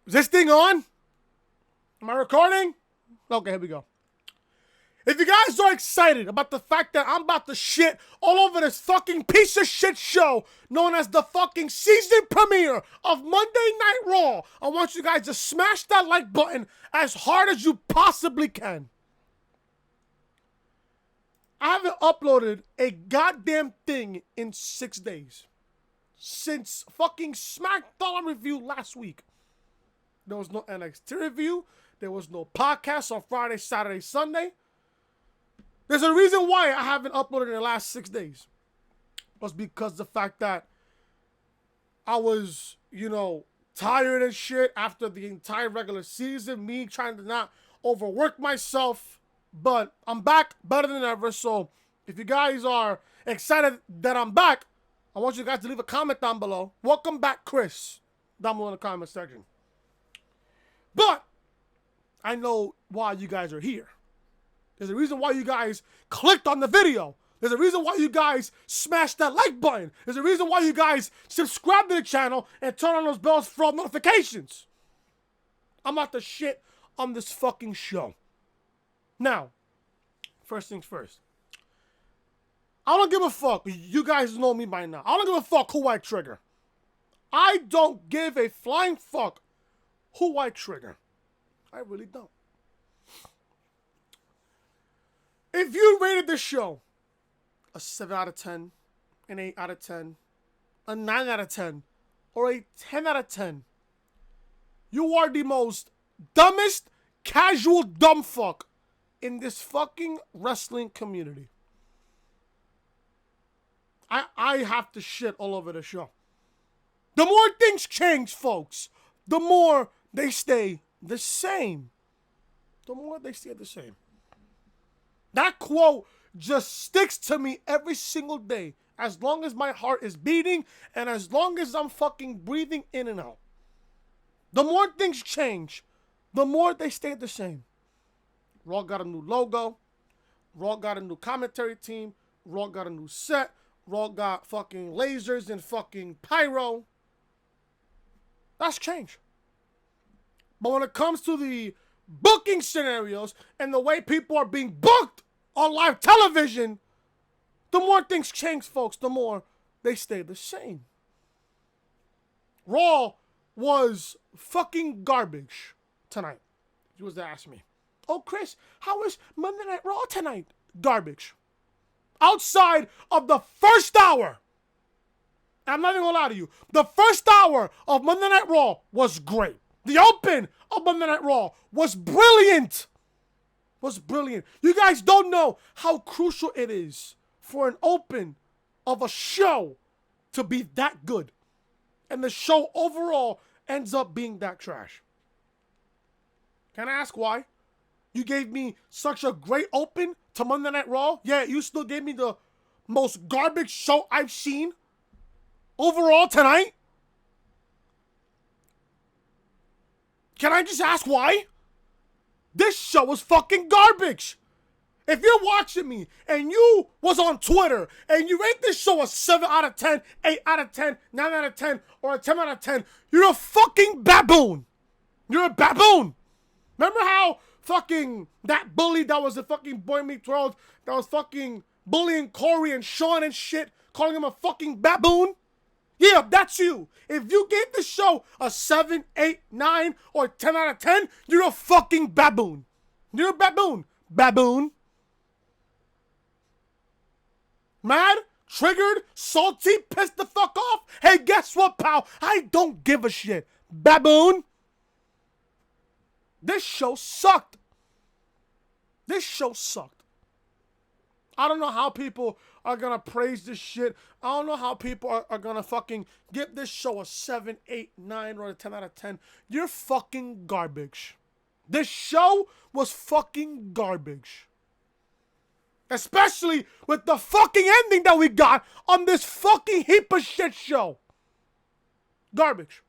Is this thing on? Am I recording? Okay, here we go. If you guys are excited about the fact that I'm about to shit all over this fucking piece of shit show known as the fucking season premiere of Monday Night Raw, I want you guys to smash that like button as hard as you possibly can. I haven't uploaded a goddamn thing in 6 days. Since fucking SmackDown review last week. There was no NXT review. There was no podcast on Friday, Saturday, Sunday. There's a reason why I haven't uploaded in the last 6 days. It was because of the fact that I was, tired and shit after the entire regular season. Me trying to not overwork myself. But I'm back better than ever. So if you guys are excited that I'm back, I want you guys to leave a comment down below. Welcome back, Chris. Down below in the comment section. But I know why you guys are here. There's a reason why you guys clicked on the video. There's a reason why you guys smashed that like button. There's a reason why you guys subscribe to the channel and turn on those bells for all notifications. I'm about to shit on this fucking show. Now, first things first. I don't give a fuck. You guys know me by now. I don't give a fuck who I trigger. I don't give a flying fuck who I trigger. I really don't. If you rated this show a 7 out of 10, an 8 out of 10, a 9 out of 10, or a 10 out of 10, you are the most dumbest casual dumb fuck in this fucking wrestling community. I have to shit all over the show. The more things change, folks, the more they stay the same. The more they stay the same. That quote just sticks to me every single day. As long as my heart is beating and as long as I'm fucking breathing in and out. The more things change, the more they stay the same. Raw got a new logo. Raw got a new commentary team. Raw got a new set. Raw got fucking lasers and fucking pyro. That's change. But when it comes to the booking scenarios and the way people are being booked on live television, the more things change, folks, the more they stay the same. Raw was fucking garbage tonight. If you was to ask me. Oh, Chris, how is Monday Night Raw tonight? Garbage. Outside of the first hour, I'm not even gonna lie to you, the first hour of Monday Night Raw was great. The open of Monday Night Raw was brilliant. You guys don't know how crucial it is for an open of a show to be that good. And the show overall ends up being that trash. Can I ask why? You gave me such a great open to Monday Night Raw, yet you still gave me the most garbage show I've seen overall tonight? Can I just ask why? This show was fucking garbage. If you're watching me and you was on Twitter and you rate this show a 7 out of 10, 8 out of 10, 9 out of 10, or a 10 out of 10, you're a fucking baboon. You're a baboon. Remember how fucking that bully that was a fucking Boy Meets World that was fucking bullying Corey and Sean and shit, calling him a fucking baboon? Yeah, that's you. If you gave the show a 7, 8, 9, or 10 out of 10, you're a fucking baboon. You're a baboon. Baboon. Mad? Triggered? Salty? Pissed the fuck off? Hey, guess what, pal? I don't give a shit. Baboon. This show sucked. This show sucked. I don't know how people are going to praise this shit. I don't know how people are going to fucking give this show a 7, 8, 9, or a 10 out of 10. You're fucking garbage. This show was fucking garbage. Especially with the fucking ending that we got on this fucking heap of shit show. Garbage.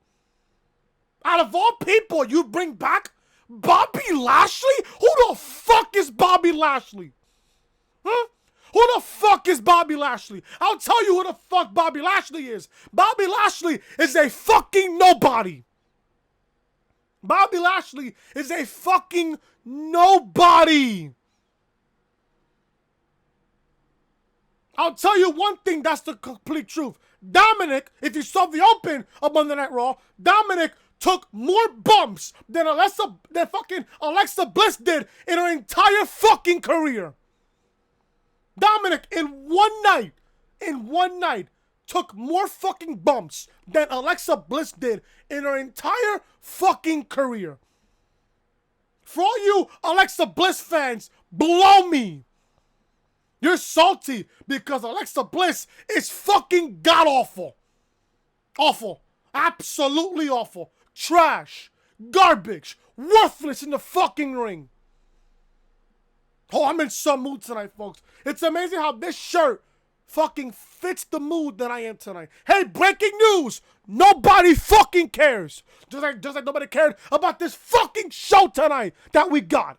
Out of all people you bring back Bobby Lashley? Who the fuck is Bobby Lashley? Huh? Who the fuck is Bobby Lashley? I'll tell you who the fuck Bobby Lashley is. Bobby Lashley is a fucking nobody. Bobby Lashley is a fucking nobody. I'll tell you one thing, that's the complete truth. Dominic, if you saw the open of Monday Night Raw, Dominic took more bumps than fucking Alexa Bliss did in her entire fucking career. Dominic, in one night, took more fucking bumps than Alexa Bliss did in her entire fucking career. For all you Alexa Bliss fans, blow me. You're salty because Alexa Bliss is fucking god-awful. Awful. Absolutely awful. Trash. Garbage. Worthless in the fucking ring. Oh, I'm in some mood tonight, folks. It's amazing how this shirt fucking fits the mood that I am tonight. Hey, breaking news! Nobody fucking cares. Just like nobody cared about this fucking show tonight that we got.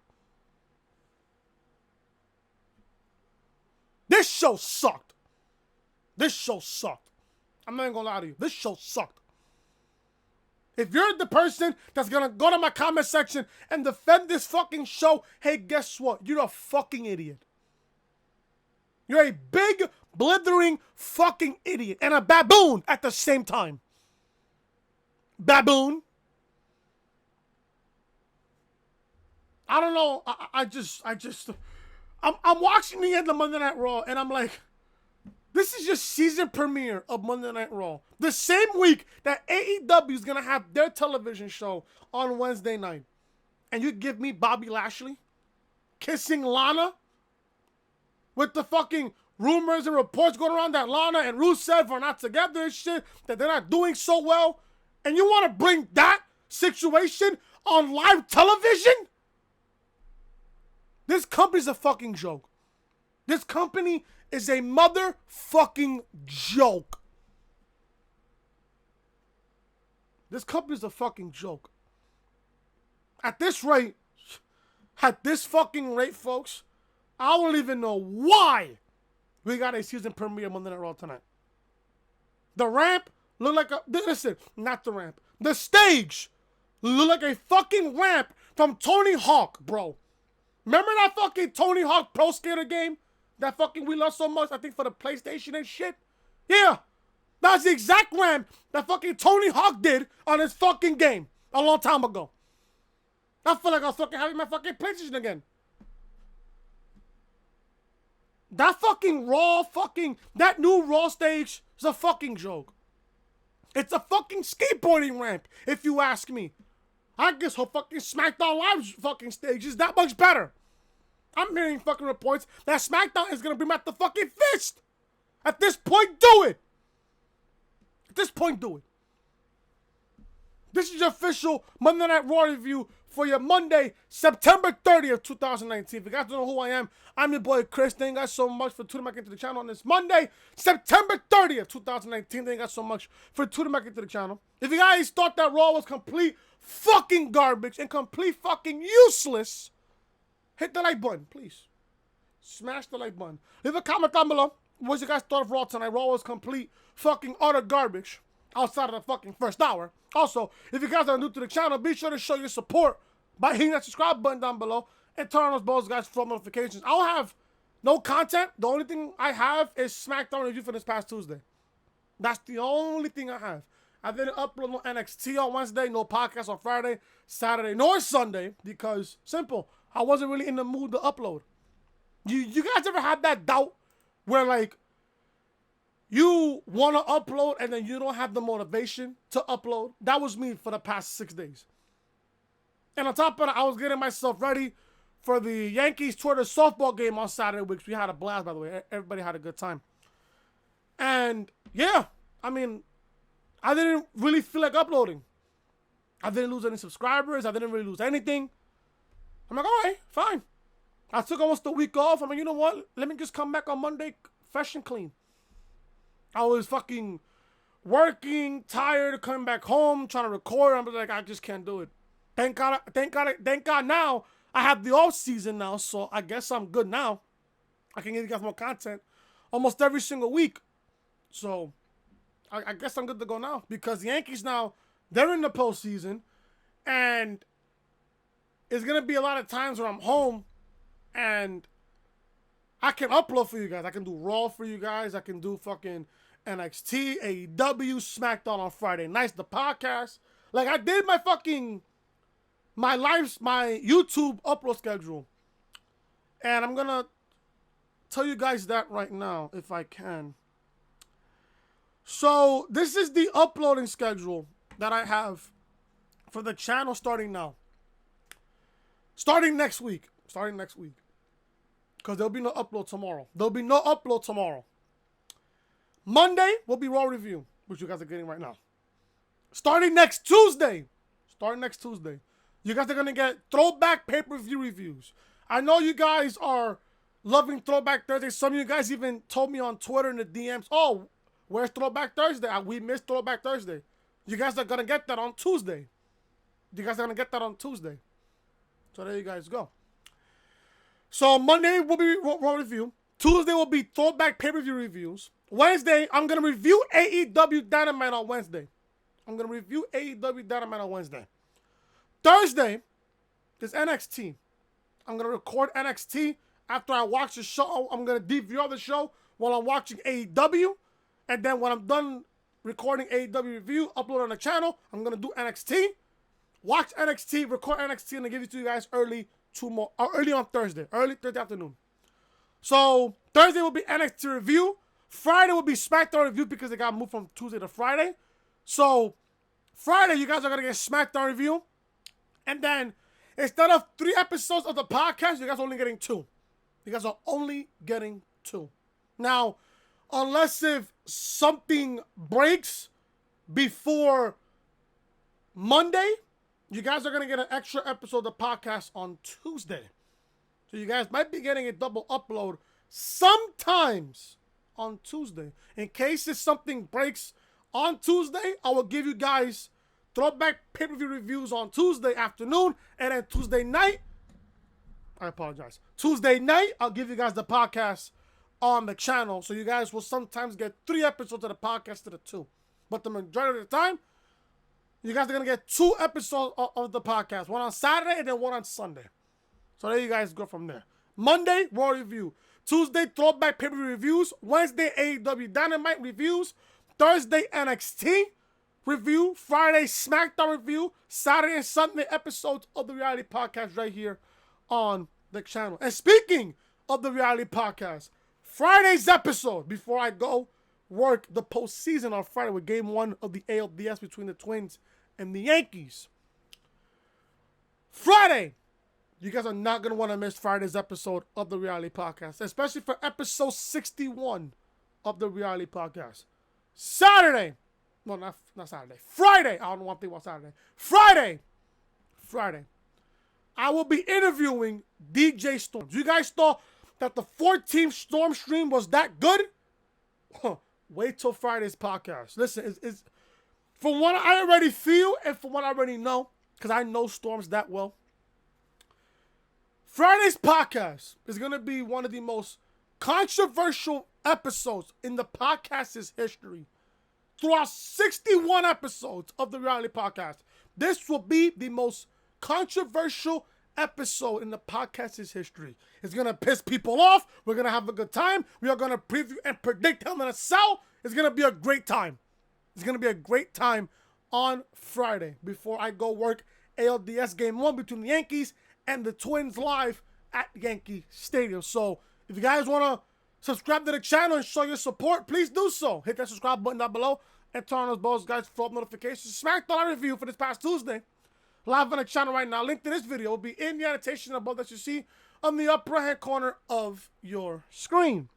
This show sucked. I'm not even gonna lie to you. This show sucked. If you're the person that's gonna go to my comment section and defend this fucking show, hey, guess what? You're a fucking idiot. You're a big, blithering fucking idiot and a baboon at the same time. Baboon. I don't know. I'm watching the end of Monday Night Raw and I'm like, this is just season premiere of Monday Night Raw. The same week that AEW is going to have their television show on Wednesday night. And you give me Bobby Lashley kissing Lana with the fucking rumors and reports going around that Lana and Rusev are not together and shit, that they're not doing so well. And you want to bring that situation on live television? This company's a fucking joke. This company is a motherfucking joke. This company's a fucking joke. At this rate, folks, I don't even know why we got a season premiere Monday Night Raw tonight. The ramp looked like not the ramp. The stage looked like a fucking ramp from Tony Hawk, bro. Remember that fucking Tony Hawk Pro Skater game? That fucking we love so much, I think for the PlayStation and shit? Yeah. That's the exact ramp that fucking Tony Hawk did on his fucking game a long time ago. I feel like I was fucking having my fucking PlayStation again. That fucking that new Raw stage is a fucking joke. It's a fucking skateboarding ramp, if you ask me. I guess her fucking SmackDown Live fucking stage is that much better. I'm hearing fucking reports that SmackDown is gonna bring back the fucking fist. At this point, do it. This is your official Monday Night Raw review for your Monday, September 30th, 2019. If you guys don't know who I am, I'm your boy Chris. Thank you guys so much for tuning back into the channel on this Monday, September 30th, 2019. Thank you guys so much for tuning back into the channel. If you guys thought that Raw was complete fucking garbage and complete fucking useless, hit the like button, please. Smash the like button. Leave a comment down below. What you guys thought of Raw tonight? Raw was complete fucking utter garbage outside of the fucking first hour. Also, if you guys are new to the channel, be sure to show your support by hitting that subscribe button down below and turn on those bells, guys, for notifications. I'll have no content. The only thing I have is SmackDown review for this past Tuesday. That's the only thing I have. I didn't upload no NXT on Wednesday, no podcast on Friday, Saturday, nor Sunday, because, simple, I wasn't really in the mood to upload. You guys ever had that doubt where, like, you want to upload and then you don't have the motivation to upload? That was me for the past 6 days. And on top of that, I was getting myself ready for the Yankees Twitter softball game on Saturday, which we had a blast, by the way. Everybody had a good time. And, yeah, I mean, I didn't really feel like uploading. I didn't lose any subscribers. I didn't really lose anything. I'm like, all right, fine. I took almost a week off. I'm like, you know what? Let me just come back on Monday fresh and clean. I was fucking working, tired, coming back home, trying to record. I'm like, I just can't do it. Thank God now I have the off season now, so I guess I'm good now. I can give you guys more content almost every single week. So I guess I'm good to go now because the Yankees now, they're in the postseason. And it's going to be a lot of times where I'm home and I can upload for you guys. I can do Raw for you guys. I can do fucking NXT, AEW, SmackDown on Friday nights, the podcast. Like, I did my YouTube upload schedule. And I'm going to tell you guys that right now, if I can. So, this is the uploading schedule that I have for the channel starting now. Starting next week. Because there'll be no upload tomorrow. Monday will be Raw Review, which you guys are getting right now. Starting next Tuesday, you guys are going to get Throwback Pay-Per-View reviews. I know you guys are loving Throwback Thursday. Some of you guys even told me on Twitter in the DMs, oh, where's Throwback Thursday? We missed Throwback Thursday. You guys are going to get that on Tuesday. So there you guys go. So Monday will be Raw Review. Tuesday will be Throwback Pay-Per-View reviews. Wednesday, I'm going to review AEW Dynamite on Wednesday. Thursday is NXT. I'm going to record NXT after I watch the show. I'm going to DVR the show while I'm watching AEW. And then when I'm done recording AEW review, upload on the channel, I'm going to do NXT. Watch NXT, record NXT, and I'll give it to you guys early on Thursday. Early Thursday afternoon. So, Thursday will be NXT review. Friday will be SmackDown review because they got moved from Tuesday to Friday. So, Friday, you guys are going to get SmackDown review. And then, instead of 3 episodes of the podcast, you guys are only getting 2. Now, unless if something breaks before Monday, you guys are going to get an extra episode of the podcast on Tuesday. So you guys might be getting a double upload sometimes on Tuesday. In case if something breaks on Tuesday, I will give you guys Throwback Pay-Per-View reviews on Tuesday afternoon. And then Tuesday night, Tuesday night, I'll give you guys the podcast on the channel. So you guys will sometimes get 3 episodes of the podcast instead of 2. But the majority of the time, you guys are going to get 2 episodes of the podcast. One on Saturday and then one on Sunday. So there you guys go from there. Monday, Raw Review. Tuesday, Throwback Pay-Per-View reviews. Wednesday, AEW Dynamite reviews. Thursday, NXT review. Friday, SmackDown review. Saturday and Sunday episodes of the Reality Podcast right here on the channel. And speaking of the Reality Podcast, Friday's episode, before I go work the postseason on Friday with Game 1 of the ALDS between the Twins and the Yankees. Friday, you guys are not going to want to miss Friday's episode of the Reality Podcast, especially for episode 61 of the Reality Podcast. Saturday, no, not Saturday, Friday, I don't know one thing about Saturday. Friday, I will be interviewing DJ Storm. You guys thought that the 14th Storm stream was that good? Wait till Friday's podcast. Listen, it's from what I already feel and from what I already know, because I know Storms that well, Friday's podcast is going to be one of the most controversial episodes in the podcast's history. Throughout 61 episodes of the Reality Podcast, this will be the most controversial episode in the podcast's history. It's going to piss people off. We're going to have a good time. We are going to preview and predict Hell in a Cell. It's going to be a great time. On Friday before I go work ALDS Game 1 between the Yankees and the Twins live at Yankee Stadium. So if you guys want to subscribe to the channel and show your support, please do so. Hit that subscribe button down below and turn on those bells, guys, for notifications. SmackDown review for this past Tuesday, live on the channel right now. Link to this video will be in the annotation above that you see on the upper right-hand corner of your screen.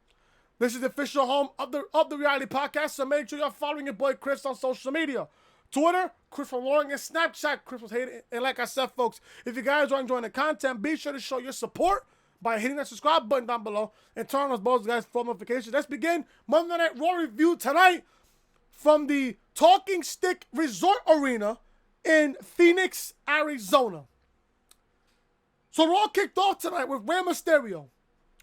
This is the official home of the Reality Podcast, so make sure you're following your boy Chris on social media. Twitter, Chris from Loring, and Snapchat, Chris was hated. And like I said, folks, if you guys are enjoying the content, be sure to show your support by hitting that subscribe button down below and turn on those bells, guys, for notifications. Let's begin Monday Night Raw review tonight from the Talking Stick Resort Arena in Phoenix, Arizona. So Raw kicked off tonight with Rey Mysterio.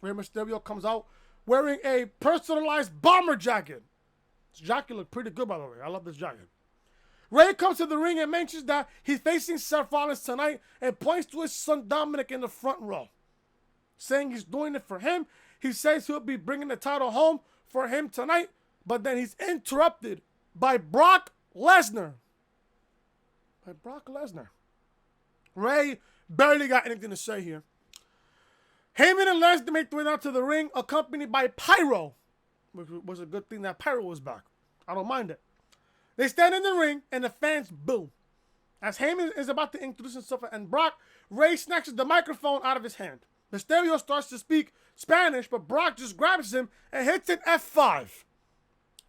Rey Mysterio comes out wearing a personalized bomber jacket. This jacket looked pretty good, by the way. I love this jacket. Ray comes to the ring and mentions that he's facing Seth Rollins tonight and points to his son Dominic in the front row, saying he's doing it for him. He says he'll be bringing the title home for him tonight, but then he's interrupted by Brock Lesnar. Ray barely got anything to say here. Heyman and Lesnar make their way down to the ring, accompanied by Pyro, which was a good thing that Pyro was back. I don't mind it. They stand in the ring, and the fans boo. As Heyman is about to introduce himself and Brock, Ray snatches the microphone out of his hand. Mysterio starts to speak Spanish, but Brock just grabs him and hits an F5.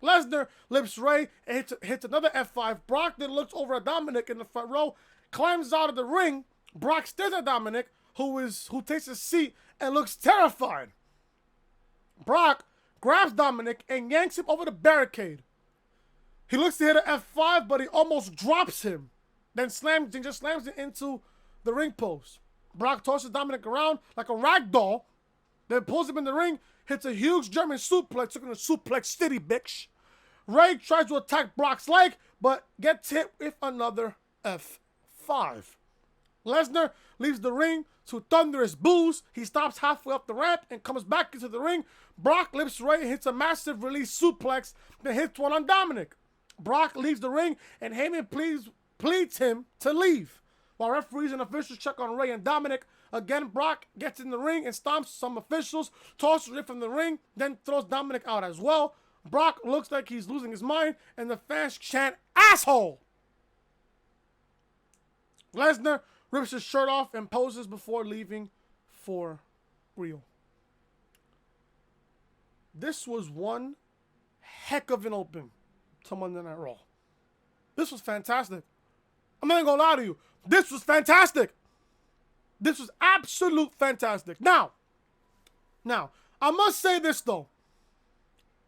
Lesnar lifts Ray and hits another F5. Brock then looks over at Dominic in the front row, climbs out of the ring. Brock stares at Dominic, who takes a seat and looks terrified. Brock grabs Dominic and yanks him over the barricade. He looks to hit an F5, but he almost drops him. Then just slams it into the ring post. Brock tosses Dominic around like a rag doll, then pulls him in the ring, hits a huge German suplex, looking at suplex city, bitch. Ray tries to attack Brock's leg, but gets hit with another F5. Lesnar leaves the ring to thunderous boos. He stops halfway up the ramp and comes back into the ring. Brock lifts Ray and hits a massive release suplex, then hits one on Dominic. Brock leaves the ring, and Heyman pleads him to leave. While referees and officials check on Ray and Dominic, again, Brock gets in the ring and stomps some officials, tosses Ray from the ring, then throws Dominic out as well. Brock looks like he's losing his mind, and the fans chant, "Asshole!" Lesnar rips his shirt off and poses before leaving for real. This was one heck of an open to Monday Night Raw. This was fantastic. I'm not even gonna lie to you. This was fantastic. This was absolute fantastic. Now, I must say this though.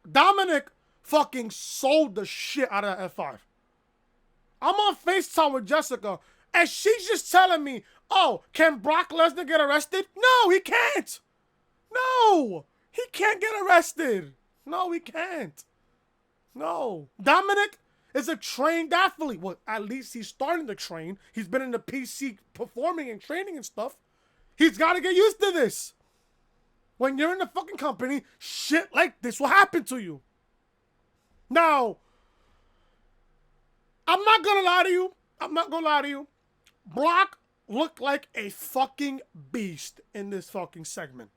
Dominic fucking sold the shit out of that F5. I'm on FaceTime with Jessica, and she's just telling me, oh, can Brock Lesnar get arrested? No, he can't. No, he can't get arrested. No, he can't. No. Dominic is a trained athlete. Well, at least he's starting to train. He's been in the PC performing and training and stuff. He's got to get used to this. When you're in the fucking company, shit like this will happen to you. Now, I'm not going to lie to you. Brock looked like a fucking beast in this fucking segment.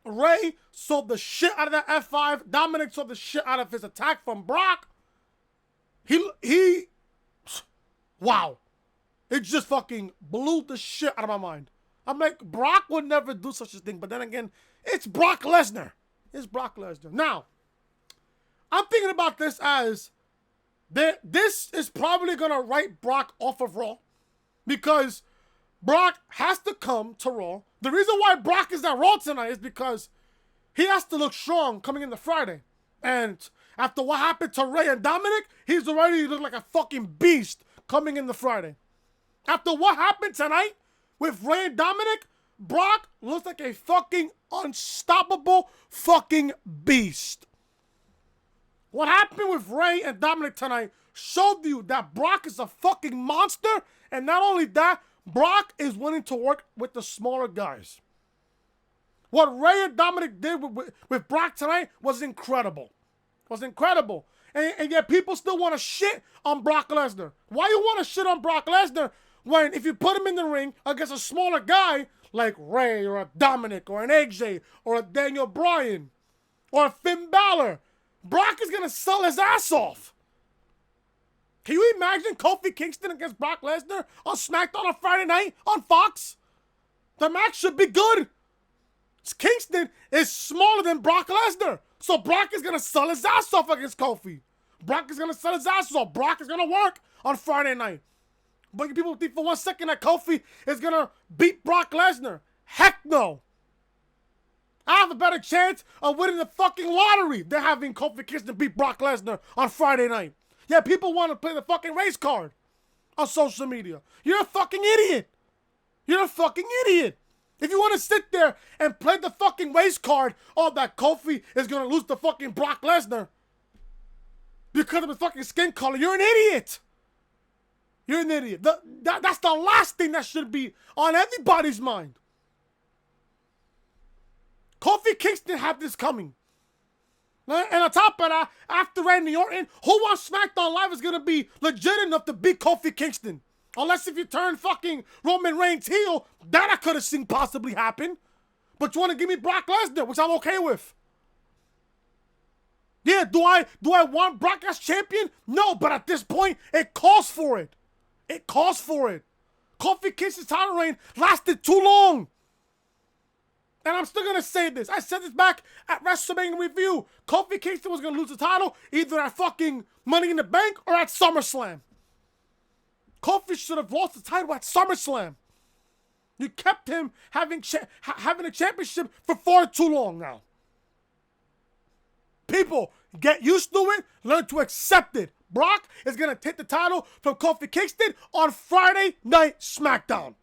Ray sold the shit out of that F5. Dominic sold the shit out of his attack from Brock. Wow. It just fucking blew the shit out of my mind. I'm like, Brock would never do such a thing. But then again, it's Brock Lesnar. It's Brock Lesnar. Now, I'm thinking about this as this is probably going to write Brock off of Raw. Because Brock has to come to Raw. The reason why Brock is at Raw tonight is because he has to look strong coming into Friday. And after what happened to Ray and Dominic, he's already looked like a fucking beast coming into Friday. After what happened tonight with Ray and Dominic, Brock looks like a fucking unstoppable fucking beast. What happened with Ray and Dominic tonight showed you that Brock is a fucking monster. And not only that, Brock is willing to work with the smaller guys. What Ray and Dominic did with Brock tonight was incredible. And yet people still want to shit on Brock Lesnar. Why you want to shit on Brock Lesnar when if you put him in the ring against a smaller guy like Ray or a Dominic or an AJ or a Daniel Bryan or a Finn Balor, Brock is going to sell his ass off. Can you imagine Kofi Kingston against Brock Lesnar on SmackDown on Friday night on Fox? The match should be good. Kingston is smaller than Brock Lesnar. So Brock is going to sell his ass off against Kofi. Brock is going to sell his ass off. Brock is going to work on Friday night. But you people think for 1 second that Kofi is going to beat Brock Lesnar. Heck no. I have a better chance of winning the fucking lottery than having Kofi Kingston beat Brock Lesnar on Friday night. Yeah, people want to play the fucking race card on social media. You're a fucking idiot. You're a fucking idiot. If you want to sit there and play the fucking race card, oh, that Kofi is going to lose to fucking Brock Lesnar because of his fucking skin color, you're an idiot. You're an idiot. That's the last thing that should be on everybody's mind. Kofi Kingston had this coming. And on top of that, after Randy Orton, who on SmackDown Live is going to be legit enough to beat Kofi Kingston? Unless if you turn fucking Roman Reigns heel, that I could have seen possibly happen. But you want to give me Brock Lesnar, which I'm okay with. Yeah, do I want Brock as champion? No, but at this point, it calls for it. It calls for it. Kofi Kingston's title reign lasted too long. And I'm still going to say this. I said this back at WrestleMania Review. Kofi Kingston was going to lose the title either at fucking Money in the Bank or at SummerSlam. Kofi should have lost the title at SummerSlam. You kept him having a championship for far too long now. People, get used to it. Learn to accept it. Brock is going to take the title from Kofi Kingston on Friday Night SmackDown.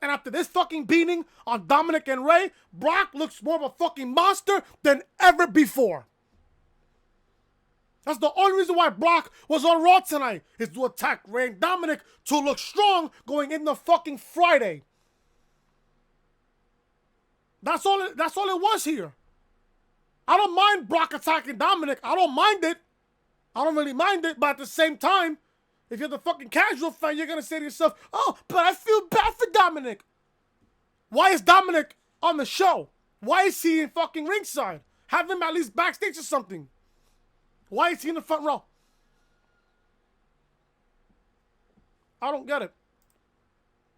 And after this fucking beating on Dominic and Rey, Brock looks more of a fucking monster than ever before. That's the only reason why Brock was on Raw tonight, is to attack Rey and Dominic to look strong going into fucking Friday. That's all it was here. I don't mind Brock attacking Dominic. I don't mind it. I don't really mind it, but at the same time, if you're the fucking casual fan, you're going to say to yourself, oh, but I feel bad for Dominic. Why is Dominic on the show? Why is he in fucking ringside? Have him at least backstage or something. Why is he in the front row? I don't get it.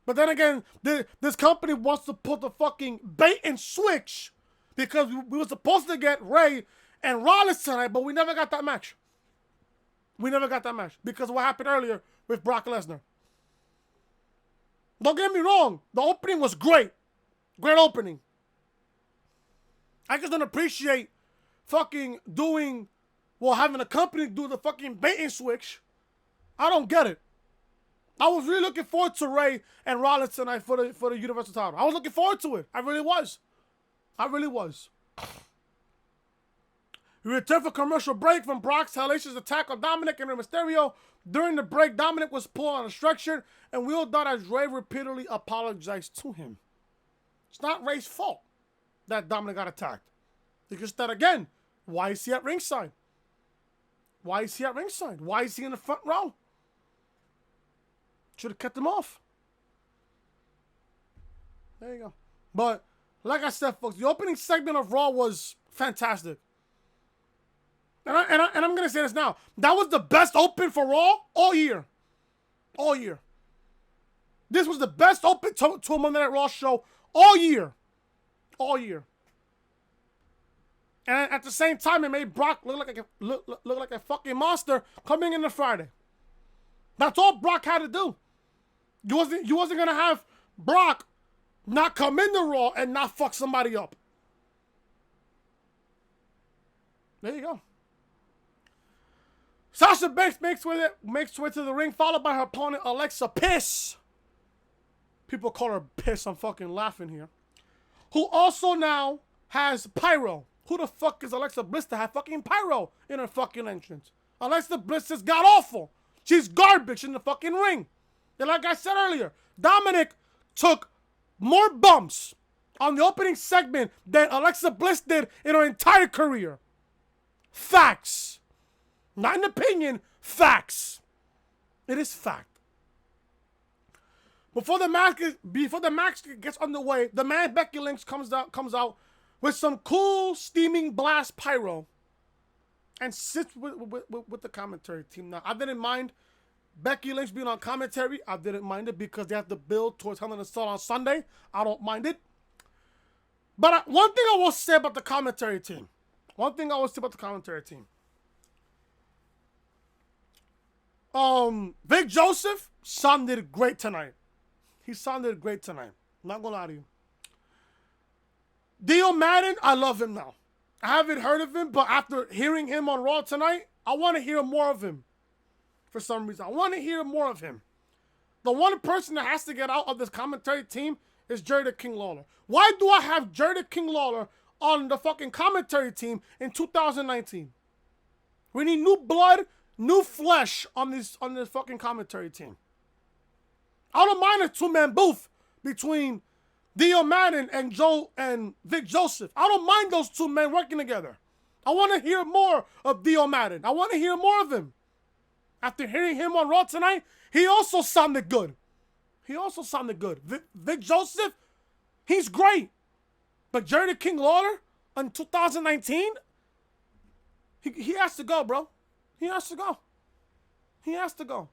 But then again, this company wants to put the fucking bait and switch because we were supposed to get Rey and Rollins tonight, but we never got that match. We never got that match because of what happened earlier with Brock Lesnar. Don't get me wrong. The opening was great. Great opening. I just don't appreciate fucking having a company do the fucking bait and switch. I don't get it. I was really looking forward to Rey and Rollins tonight for the Universal title. I was looking forward to it. I really was. We returned for commercial break from Brock's hellacious attack on Dominic and Rey Mysterio. During the break, Dominic was pulled on a stretcher, and we all thought as Rey repeatedly apologized to him. It's not Rey's fault that Dominic got attacked. It's just that, again, why is he at ringside? Why is he in the front row? Should have kept him off. There you go. But, like I said, folks, the opening segment of Raw was fantastic. And I'm going to say this now. That was the best open for Raw all year. All year. This was the best open to a Monday Night Raw show all year. All year. And at the same time, it made Brock look like a fucking monster coming into Friday. That's all Brock had to do. You wasn't going to have Brock not come into Raw and not fuck somebody up. There you go. Sasha Banks makes way to the ring, followed by her opponent, Alexa Bliss. People call her Piss. I'm fucking laughing here. Who also now has pyro. Who the fuck is Alexa Bliss to have fucking pyro in her fucking entrance? Alexa Bliss is god awful. She's garbage in the fucking ring. And like I said earlier, Dominic took more bumps on the opening segment than Alexa Bliss did in her entire career. Facts. Not an opinion, facts. It is fact. Before the match gets underway, the man Becky Lynch comes out with some cool steaming blast pyro and sits with the commentary team. Now, I didn't mind Becky Lynch being on commentary. I didn't mind it because they have to build towards Hell in a Cell on Sunday. I don't mind it. But one thing I will say about the commentary team. Vic Joseph sounded great tonight. He sounded great tonight. Not gonna lie to you. Dio Madden, I love him now. I haven't heard of him, but after hearing him on Raw tonight, I want to hear more of him. For some reason, I want to hear more of him. The one person that has to get out of this commentary team is Jerry the King Lawler. Why do I have Jerry the King Lawler on the fucking commentary team in 2019? We need new blood, new flesh on this fucking commentary team. I don't mind a two-man booth between Dio Madden and Vic Joseph. I don't mind those two men working together. I want to hear more of Dio Madden. I want to hear more of him. After hearing him on Raw tonight, he also sounded good. Vic Joseph, he's great. But Jerry the King Lawler in 2019, he has to go, bro. He has to go.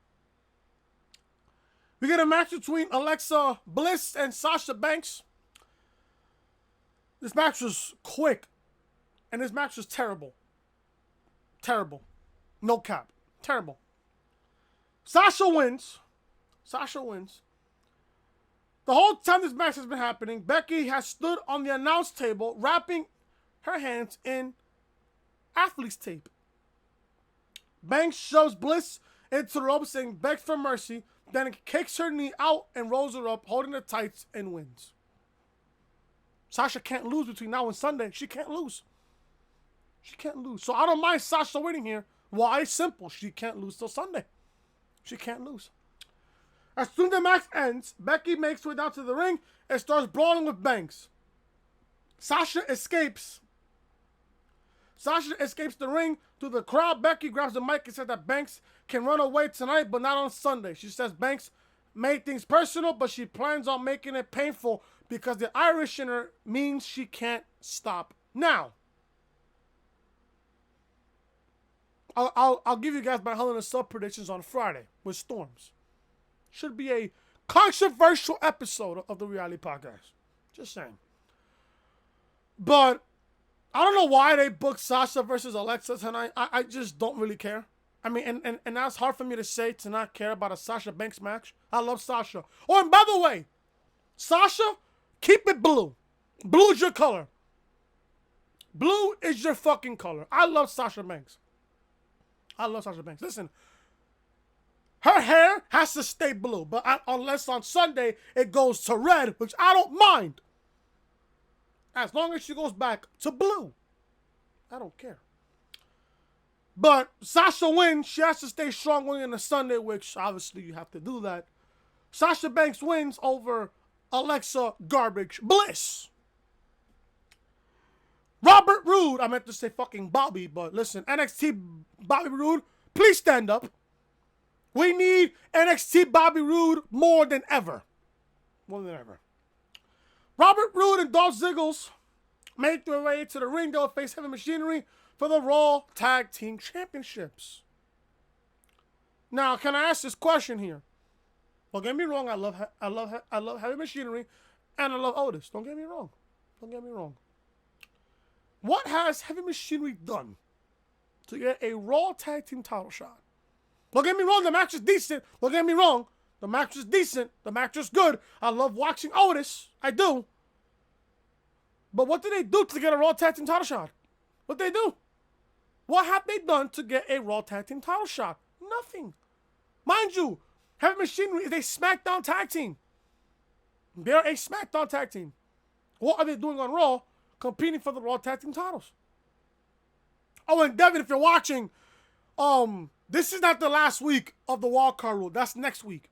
We get a match between Alexa Bliss and Sasha Banks. This match was quick. And this match was terrible. No cap. Terrible. Sasha wins. The whole time this match has been happening, Becky has stood on the announce table, wrapping her hands in athlete's tape. Banks shoves Bliss into the ropes, saying begs for mercy, then kicks her knee out and rolls her up, holding the tights, and wins. Sasha can't lose between now and Sunday. She can't lose. So I don't mind Sasha winning here. Why? Simple. She can't lose till Sunday. As soon as the match ends, Becky makes her way down to the ring and starts brawling with Banks. Sasha escapes the ring to the crowd. Becky grabs the mic and says that Banks can run away tonight, but not on Sunday. She says Banks made things personal, but she plans on making it painful because the Irish in her means she can't stop. Now, I'll give you guys my Hell in a Cell predictions on Friday with Storms. Should be a controversial episode of the reality podcast. Just saying. But I don't know why they booked Sasha versus Alexa tonight. I just don't really care. I mean, and that's hard for me to say, to not care about a Sasha Banks match. I love Sasha. Oh, and by the way, Sasha, keep it blue. Blue is your color. Blue is your fucking color. I love Sasha Banks. Listen, her hair has to stay blue, but unless on Sunday it goes to red, which I don't mind. As long as she goes back to blue, I don't care. But Sasha wins. She has to stay strong going into Sunday, which obviously you have to do that. Sasha Banks wins over Alexa Garbage Bliss. Robert Roode, I meant to say fucking Bobby, but listen, NXT Bobby Roode, please stand up. We need NXT Bobby Roode more than ever. Robert Roode and Dolph Ziggler made their way to the ring. They'll face Heavy Machinery for the Raw Tag Team Championships. Now, can I ask this question here? Don't get me wrong. I love Heavy Machinery, and I love Otis. Don't get me wrong. What has Heavy Machinery done to get a Raw Tag Team title shot? Don't get me wrong, the match is decent. The match is good. I love watching Otis. I do. But what did they do to get a Raw Tag Team title shot? What did they do? What have they done to get a Raw Tag Team title shot? Nothing. Mind you, Heavy Machinery is a SmackDown tag team. They're a SmackDown tag team. What are they doing on Raw? Competing for the Raw Tag Team titles. Oh, and Devin, if you're watching, this is not the last week of the wild card rule. That's next week.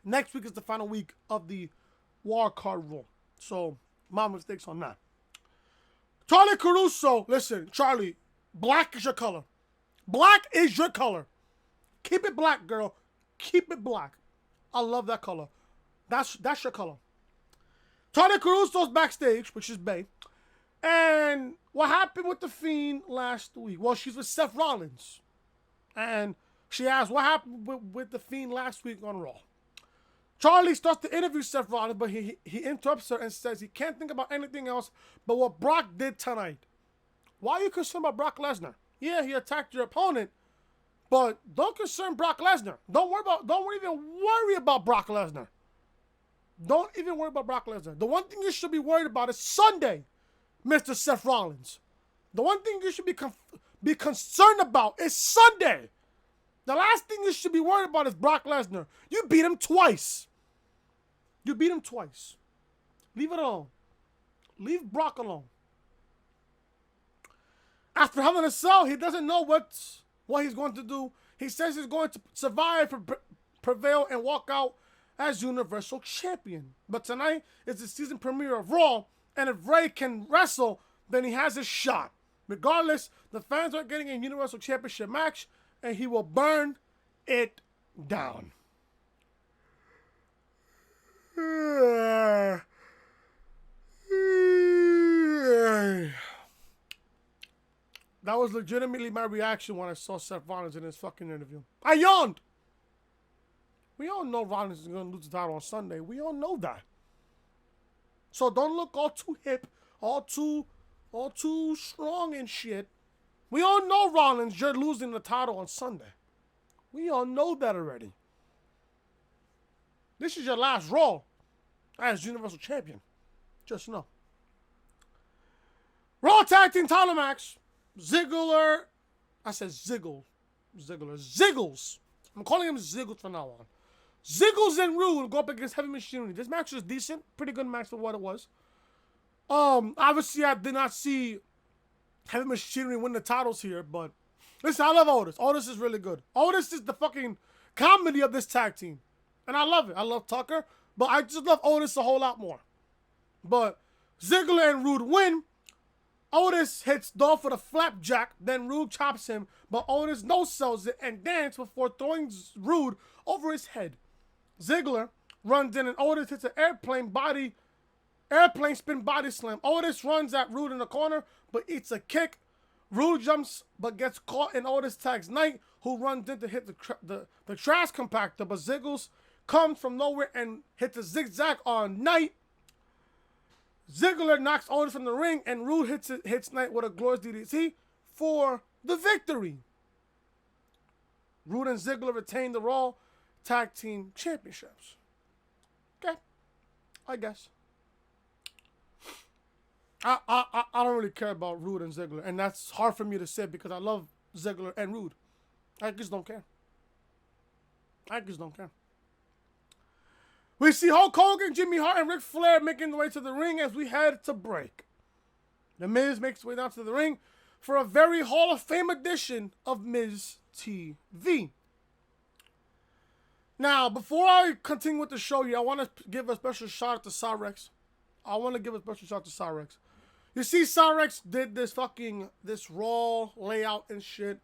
Next week is the final week of the wild card rule. So, my mistakes on that. Charlie Caruso, listen, Charlie, black is your color. Keep it black, girl. Keep it black. I love that color. That's your color. Charlie Caruso's backstage, which is Bay. And what happened with The Fiend last week? Well, she's with Seth Rollins. And she asked what happened with The Fiend last week on Raw. Charlie starts to interview Seth Rollins, but he interrupts her and says he can't think about anything else but what Brock did tonight. Why are you concerned about Brock Lesnar? Yeah, he attacked your opponent, but don't concern Brock Lesnar. Don't even worry about Brock Lesnar. Don't even worry about Brock Lesnar. The one thing you should be worried about is Sunday, Mr. Seth Rollins. The one thing you should be concerned about is Sunday. The last thing you should be worried about is Brock Lesnar. You beat him twice. Leave it alone. Leave Brock alone. After Hell in a Cell, he doesn't know what's what he's going to do. He says he's going to survive, prevail, and walk out as Universal Champion. But tonight is the season premiere of Raw, and if Ray can wrestle, then he has a shot. Regardless, the fans are getting a Universal Championship match, and he will burn it down. That was legitimately my reaction when I saw Seth Rollins in his fucking interview. I yawned. We all know Rollins is going to lose the title on Sunday. We all know that. So don't look all too hip, all too strong and shit. We all know Rollins, you're losing the title on Sunday. We all know that already. This is your last Raw as Universal Champion. Just know. Raw Tag Team title match. Ziggler. I said Ziggles. I'm calling him Ziggles from now on. Ziggles and Rude go up against Heavy Machinery. This match was decent. Pretty good match for what it was. Obviously, I did not see Heavy Machinery win the titles here, but listen, I love Otis. Otis is really good. Otis is the fucking comedy of this tag team. And I love it. I love Tucker, but I just love Otis a whole lot more. But Ziggler and Rude win. Otis hits Dolph with a flapjack, then Rude chops him, but Otis no-sells it and dances before throwing Rude over his head. Ziggler runs in and Otis hits an airplane spin body slam. Otis runs at Rude in the corner, but eats a kick. Rude jumps, but gets caught, and Otis tags Knight, who runs in to hit the trash compactor, but Ziggles comes from nowhere and hits a zigzag on Knight. Ziggler knocks Otis from the ring, and Rude hits Knight with a glorious DDT for the victory. Rude and Ziggler retain the Raw Tag Team Championships. Okay, I guess. I don't really care about Rude and Ziggler, and that's hard for me to say because I love Ziggler and Rude. I just don't care. We see Hulk Hogan, Jimmy Hart, and Ric Flair making their way to the ring as we head to break. The Miz makes his way down to the ring for a very Hall of Fame edition of MizTV. Now, before I continue with the show here, I want to give a special shout out to Cyrex. You see, Cyrex did this Raw layout and shit.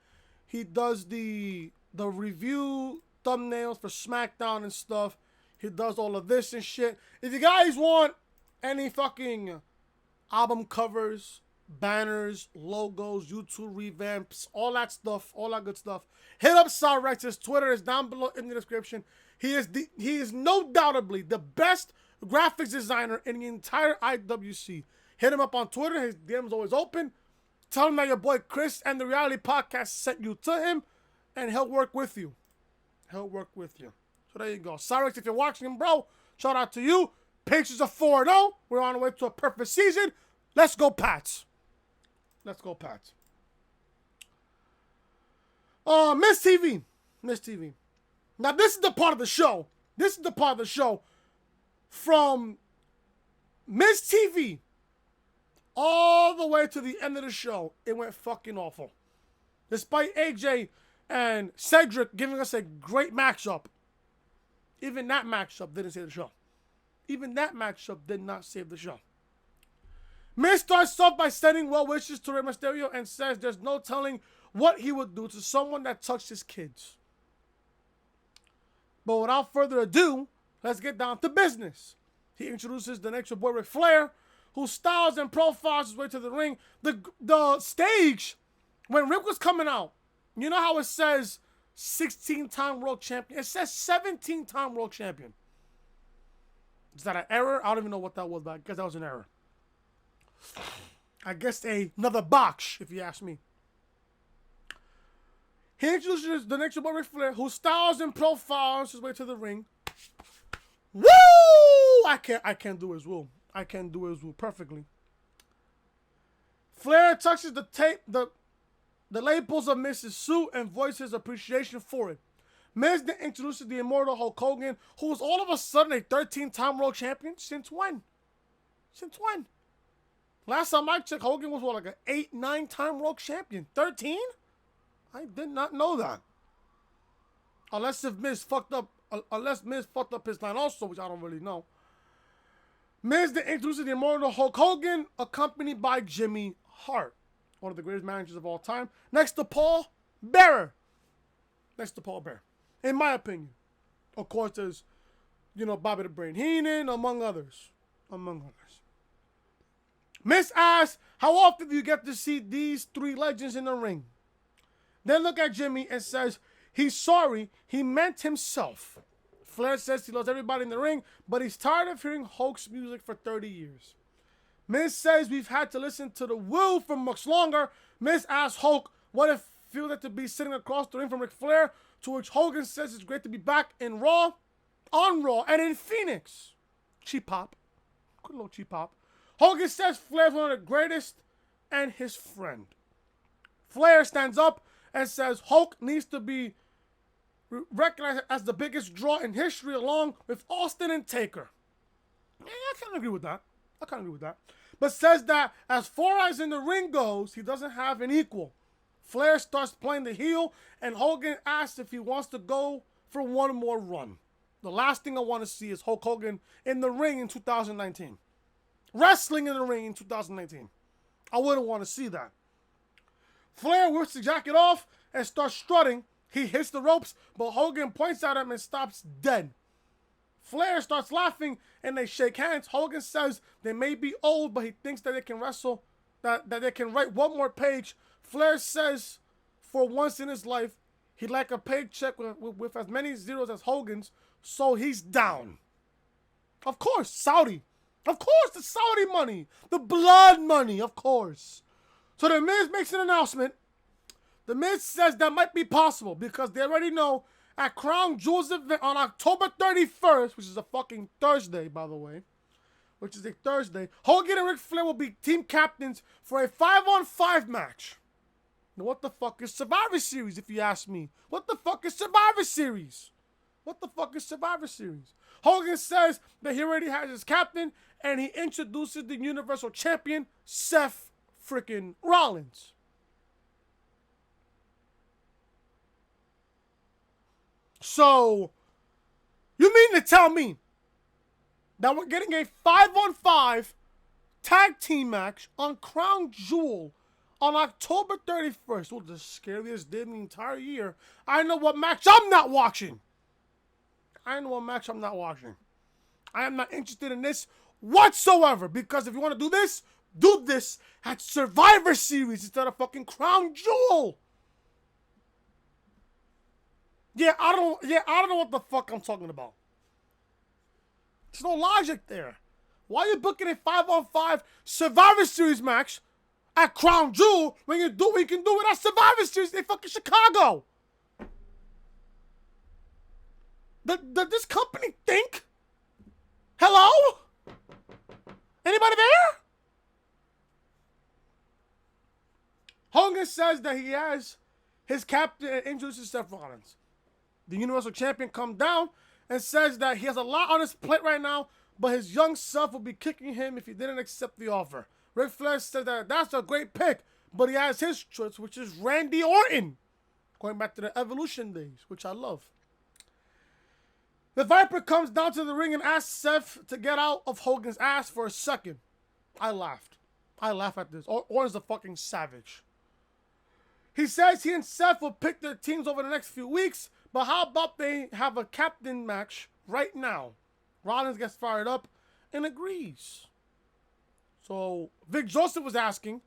He does the review thumbnails for SmackDown and stuff. He does all of this and shit. If you guys want any fucking album covers, banners, logos, YouTube revamps, all that stuff, all that good stuff, hit up Cyrex. His Twitter is down below in the description. He is no doubtably the best graphics designer in the entire IWC. Hit him up on Twitter. His DM's always open. Tell him that your boy Chris and the Reality Podcast sent you to him, and he'll work with you. So there you go. Cyrex, if you're watching him, bro, shout out to you. Pacers are 4-0. We're on the way to a perfect season. Let's go, Pats. MizTV. Now, this is the part of the show. From MizTV all the way to the end of the show. It went fucking awful. Despite AJ and Cedric giving us a great matchup, even that matchup didn't save the show. Even that matchup did not save the show. Miz starts off by sending well wishes to Rey Mysterio and says there's no telling what he would do to someone that touched his kids. But without further ado, let's get down to business. He introduces the next boy Ric Flair, who styles and profiles his way to the ring. The stage, when Rick was coming out, you know how it says 16-time world champion? It says 17-time world champion. Is that an error? I don't even know what that was, but I guess that was an error. I guess another box, if you ask me. He introduces the next boy Ric Flair, who styles and profiles his way to the ring. Woo! I can't do his woo. I can't do his woo perfectly. Flair touches the lapels of Miz's suit and voices appreciation for it. Miz then introduces the immortal Hulk Hogan, who is all of a sudden a 13-time world champion. Since when? Last time I checked, Hogan was like an 8-9-time world champion. 13? I did not know that. Unless Miz fucked up his line also, which I don't really know. Miz then introduces the immortal Hulk Hogan, accompanied by Jimmy Hart, one of the greatest managers of all time, next to Paul Bearer. In my opinion. Of course, there's, Bobby the Brain Heenan, among others. Miz asks, how often do you get to see these three legends in the ring? Then look at Jimmy and says, he's sorry, he meant himself. Flair says he loves everybody in the ring, but he's tired of hearing Hulk's music for 30 years. Miz says we've had to listen to the woo for much longer. Miz asks Hulk what it feels like to be sitting across the ring from Ric Flair, to which Hogan says it's great to be back on Raw, and in Phoenix. Cheap pop. Good little cheap pop. Hogan says Flair's one of the greatest and his friend. Flair stands up and says Hulk needs to be recognized as the biggest draw in history along with Austin and Taker. Yeah, I kind of agree with that. But says that as far as in the ring goes, he doesn't have an equal. Flair starts playing the heel, and Hogan asks if he wants to go for one more run. The last thing I want to see is Hulk Hogan in the ring in 2019. Wrestling in the ring in 2019. I wouldn't want to see that. Flair whips the jacket off and starts strutting. He hits the ropes, but Hogan points at him and stops dead. Flair starts laughing and they shake hands. Hogan says they may be old, but he thinks that they can wrestle, that they can write one more page. Flair says for once in his life, he'd like a paycheck with as many zeros as Hogan's, so he's down. Of course, Saudi. Of course, the Saudi money. The blood money, of course. So the Miz makes an announcement. The Miz says that might be possible because they already know at Crown Jewels event on October 31st, which is a fucking Thursday, by the way, Hogan and Ric Flair will be team captains for a 5-on-5 match. Now, what the fuck is Survivor Series, if you ask me? What the fuck is Survivor Series? Hogan says that he already has his captain, and he introduces the Universal Champion, Seth freaking Rollins. So, you mean to tell me that we're getting a 5-on-5 tag team match on Crown Jewel on October 31st? Well, the scariest day in the entire year. I know what match I'm not watching. I am not interested in this whatsoever, because if you want to do this at Survivor Series instead of fucking Crown Jewel. I don't know what the fuck I'm talking about. There's no logic there. Why are you booking a 5-on-5 Survivor Series match at Crown Jewel when you can do it at Survivor Series in fucking Chicago? Does this company think? Hello? Anybody there? Hogan says that he has his captain and introduces Seth Rollins. The Universal Champion comes down and says that he has a lot on his plate right now, but his young self will be kicking him if he didn't accept the offer. Ric Flair said that that's a great pick, but he has his choice, which is Randy Orton. Going back to the Evolution days, which I love. The Viper comes down to the ring and asks Seth to get out of Hogan's ass for a second. I laughed. I laugh at this. Orton's a fucking savage. He says he and Seth will pick their teams over the next few weeks, but how about they have a captain match right now? Rollins gets fired up and agrees. So Vic Joseph was asking,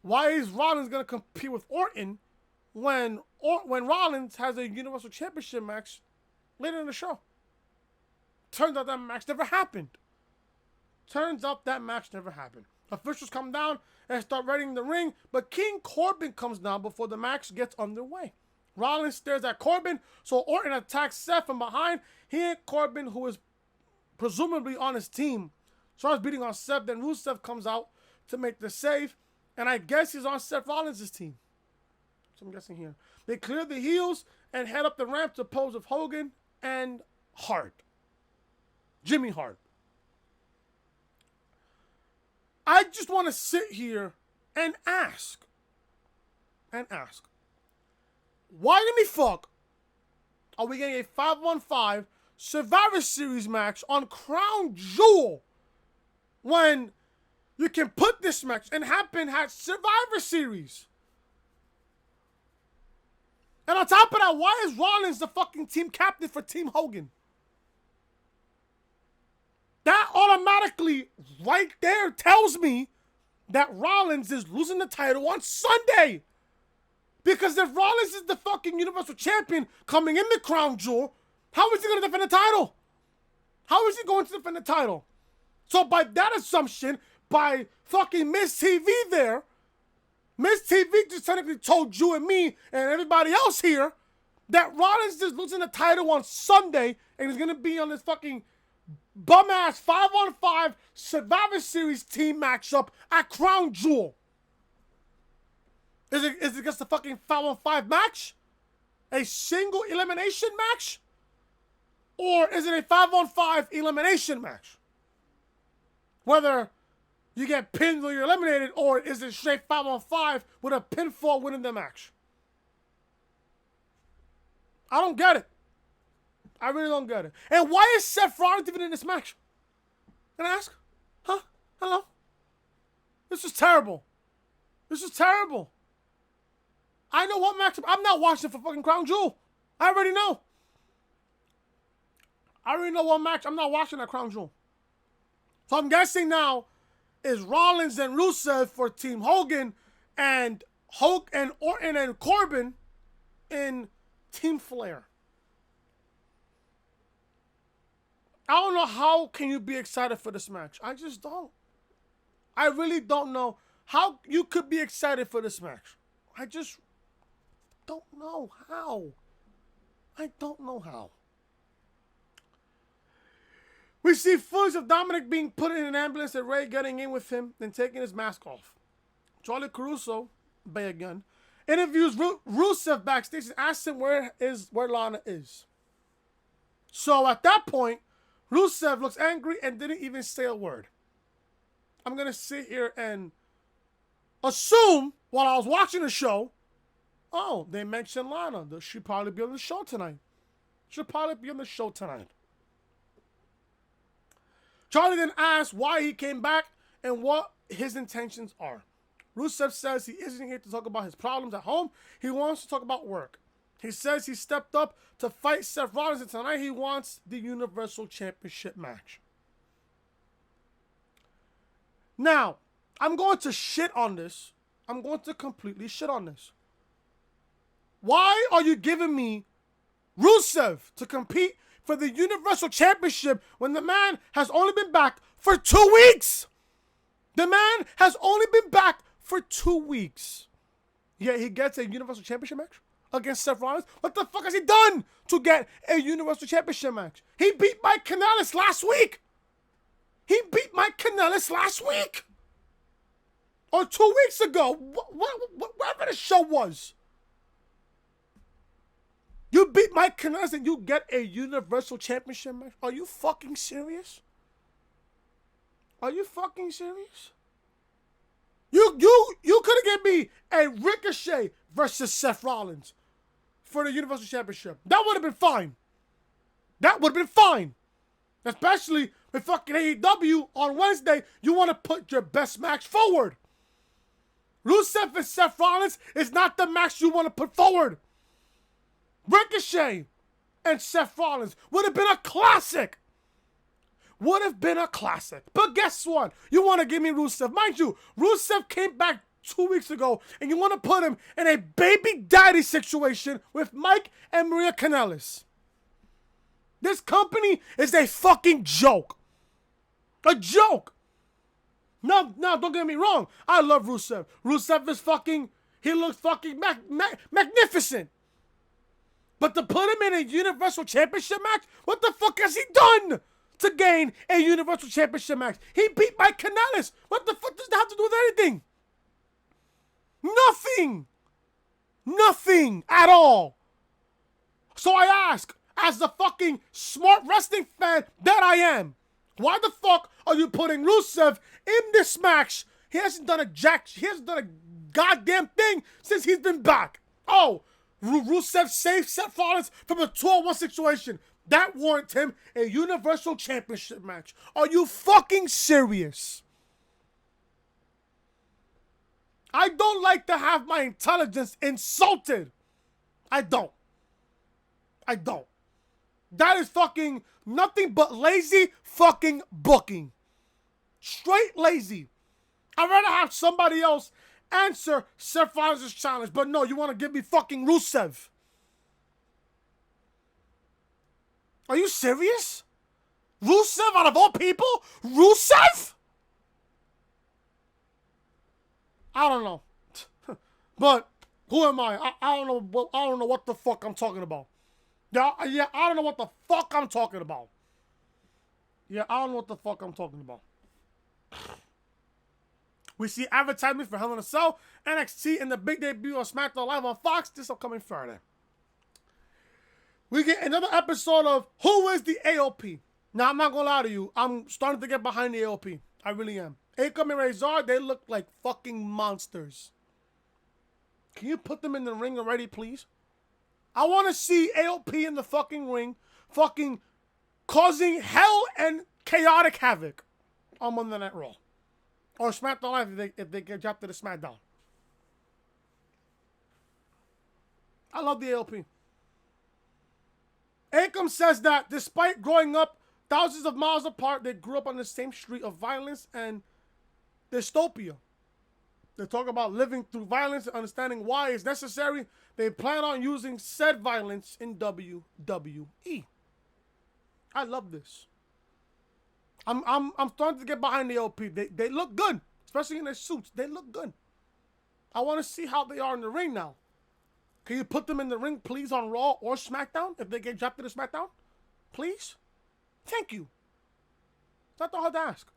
why is Rollins going to compete with Orton when Rollins has a Universal Championship match later in the show? Turns out that match never happened. Officials come down and start readying the ring, but King Corbin comes down before the match gets underway. Rollins stares at Corbin, so Orton attacks Seth from behind. He and Corbin, who is presumably on his team, starts beating on Seth. Then Rusev comes out to make the save, and I guess he's on Seth Rollins' team. So I'm guessing here. They clear the heels and head up the ramp to pose with Hogan and Hart. Jimmy Hart. I just want to sit here and ask. why in the fuck are we getting a 5-on-5 Survivor Series match on Crown Jewel when you can put this match and happen at Survivor Series? And on top of that, why is Rollins the fucking team captain for Team Hogan? That automatically, right there, tells me that Rollins is losing the title on Sunday. Because if Rollins is the fucking Universal Champion coming in the Crown Jewel, how is he going to defend the title? How is he going to defend the title? So by that assumption, by fucking MizTV there, MizTV just technically told you and me and everybody else here that Rollins is losing the title on Sunday and he's going to be on this fucking bum-ass 5-on-5 Survivor Series team matchup at Crown Jewel. Is it just a fucking 5-on-5 match? A single elimination match? Or is it a 5-on-5 elimination match? Whether you get pinned or you're eliminated, or is it straight 5-on-5 with a pinfall winning the match? I don't get it. I really don't get it. And why is Seth Rollins even in this match? Can I ask? Huh? Hello? This is terrible. This is terrible. I know what match. I'm not watching for fucking Crown Jewel. I already know. I already know what match. I'm not watching at Crown Jewel. So I'm guessing now is Rollins and Rusev for Team Hogan and Orton and Corbin in Team Flair. I don't know how can you be excited for this match. I just don't. I really don't know how you could be excited for this match. I just don't know how. I don't know how. We see footage of Dominic being put in an ambulance and Ray getting in with him and taking his mask off. Charlie Caruso, Bay again, interviews Rusev backstage and asks him where Lana is. So at that point, Rusev looks angry and didn't even say a word. I'm going to sit here and assume while I was watching the show, oh, they mentioned Lana. She'll probably be on the show tonight. Charlie then asks why he came back and what his intentions are. Rusev says he isn't here to talk about his problems at home. He wants to talk about work. He says he stepped up to fight Seth Rollins, and tonight he wants the Universal Championship match. Now, I'm going to shit on this. I'm going to completely shit on this. Why are you giving me Rusev to compete for the Universal Championship when the man has only been back for 2 weeks? The man has only been back for 2 weeks. Yet he gets a Universal Championship match against Seth Rollins. What the fuck has he done to get a Universal Championship match? He beat Mike Kanellis last week. Or 2 weeks ago. Whatever the show was. You beat Mike Kanellis and you get a Universal Championship match? Are you fucking serious? You could have given me a Ricochet versus Seth Rollins for the Universal Championship. That would have been fine. Especially with fucking AEW on Wednesday, you want to put your best match forward. Rusev and Seth Rollins is not the match you want to put forward. Ricochet and Seth Rollins would have been a classic. But guess what? You want to give me Rusev. Mind you, Rusev came back 2 weeks ago, and you want to put him in a baby daddy situation with Mike and Maria Kanellis. This company is a fucking joke. A joke. No, don't get me wrong. I love Rusev. Rusev is he looks fucking magnificent. But to put him in a Universal Championship match, what the fuck has he done to gain a Universal Championship match? He beat Mike Kanellis. What the fuck does that have to do with anything? Nothing at all. So I ask, as the fucking smart wrestling fan that I am, why the fuck are you putting Rusev in this match? He hasn't done a goddamn thing since he's been back. Oh, Rusev saved Seth Rollins from a 2-on-1 situation. That warranted him a Universal Championship match. Are you fucking serious? I don't like to have my intelligence insulted. I don't. That is fucking nothing but lazy fucking booking. Straight lazy. I'd rather have somebody else answer Seth Rollins' challenge. But no, you want to give me fucking Rusev. Are you serious? Rusev out of all people? Rusev? I don't know. But who am I? I don't know. I don't know what the fuck I'm talking about. Yeah, I don't know what the fuck I'm talking about. Yeah, I don't know what the fuck I'm talking about. We see advertisement for Hell in a Cell, NXT, and the big debut of SmackDown Live on Fox this upcoming Friday. We get another episode of Who is the AOP? Now, I'm not going to lie to you. I'm starting to get behind the AOP. I really am. Akam and Razor, they look like fucking monsters. Can you put them in the ring already, please? I want to see AOP in the fucking ring, fucking causing hell and chaotic havoc on Monday Night Raw. Or SmackDown Live if they get dropped to the SmackDown. I love the AOP. Akam says that despite growing up thousands of miles apart, they grew up on the same street of violence and dystopia. They talk about living through violence and understanding why it's necessary. They plan on using said violence in WWE. I love this. I'm starting to get behind the OP. They look good, especially in their suits. They look good. I want to see how they are in the ring now. Can you put them in the ring, please, on Raw or SmackDown if they get dropped to the SmackDown? Please? Thank you. It's not that hard to ask.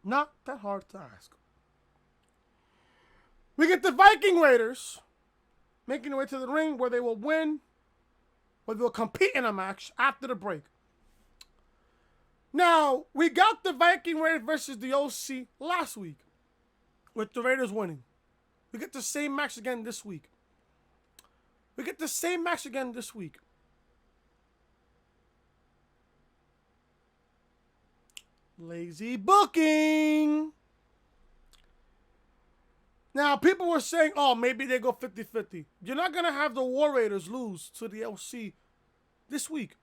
Not that hard to ask. We get the Viking Raiders making their way to the ring where they will win, where they will compete in a match after the break. Now, we got the Viking Raiders versus the OC last week with the Raiders winning. We get the same match again this week. Lazy booking. Now, people were saying, oh, maybe they go 50-50. You're not going to have the War Raiders lose to the LC this week.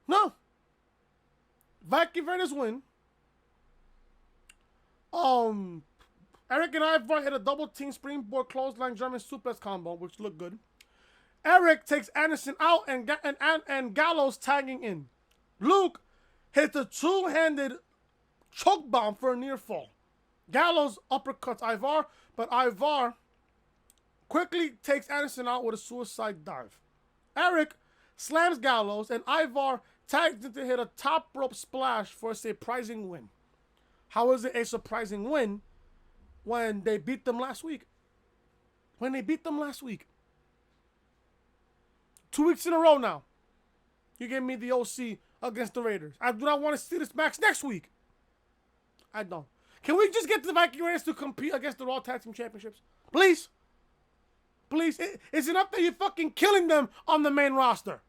No. Viking Raiders win. Eric and Ivar hit a double team springboard clothesline German suplex combo, which looked good. Eric takes Anderson out and Gallows tagging in. Luke hits a two-handed choke bomb for a near fall. Gallows uppercuts Ivar, but Ivar quickly takes Anderson out with a suicide dive. Eric slams Gallows, and Ivar tags in to hit a top rope splash for a surprising win. How is it a surprising win when they beat them last week? 2 weeks in a row now. You gave me the OC against the Raiders. I do not want to see this match next week. I don't. Can we just get the Viking Raiders to compete against the Raw Tag Team Championships? Please? Please? It's enough that you're fucking killing them on the main roster.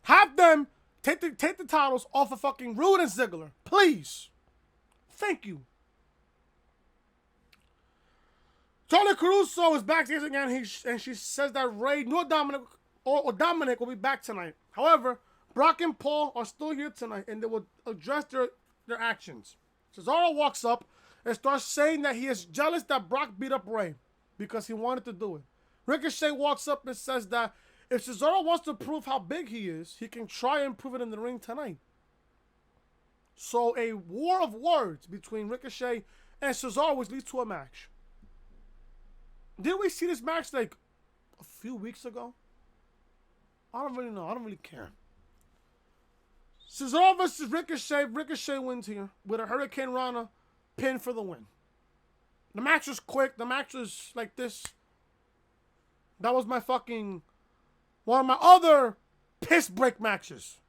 Have them take the titles off of fucking Rude and Ziggler. Please. Thank you. Tony Caruso is backstage again, and she says that Ray nor Dominic or Dominic will be back tonight. However, Brock and Paul are still here tonight, and they will address their actions. Cesaro walks up and starts saying that he is jealous that Brock beat up Ray because he wanted to do it. Ricochet walks up and says that if Cesaro wants to prove how big he is, he can try and prove it in the ring tonight. So a war of words between Ricochet and Cesaro, which leads to a match. Did we see this match like a few weeks ago? I don't really know. I don't really care. Cesaro versus Ricochet. Ricochet wins here with a Hurricane Rana pin for the win. The match was quick. The match was like this. That was my fucking... one of my other piss break matches.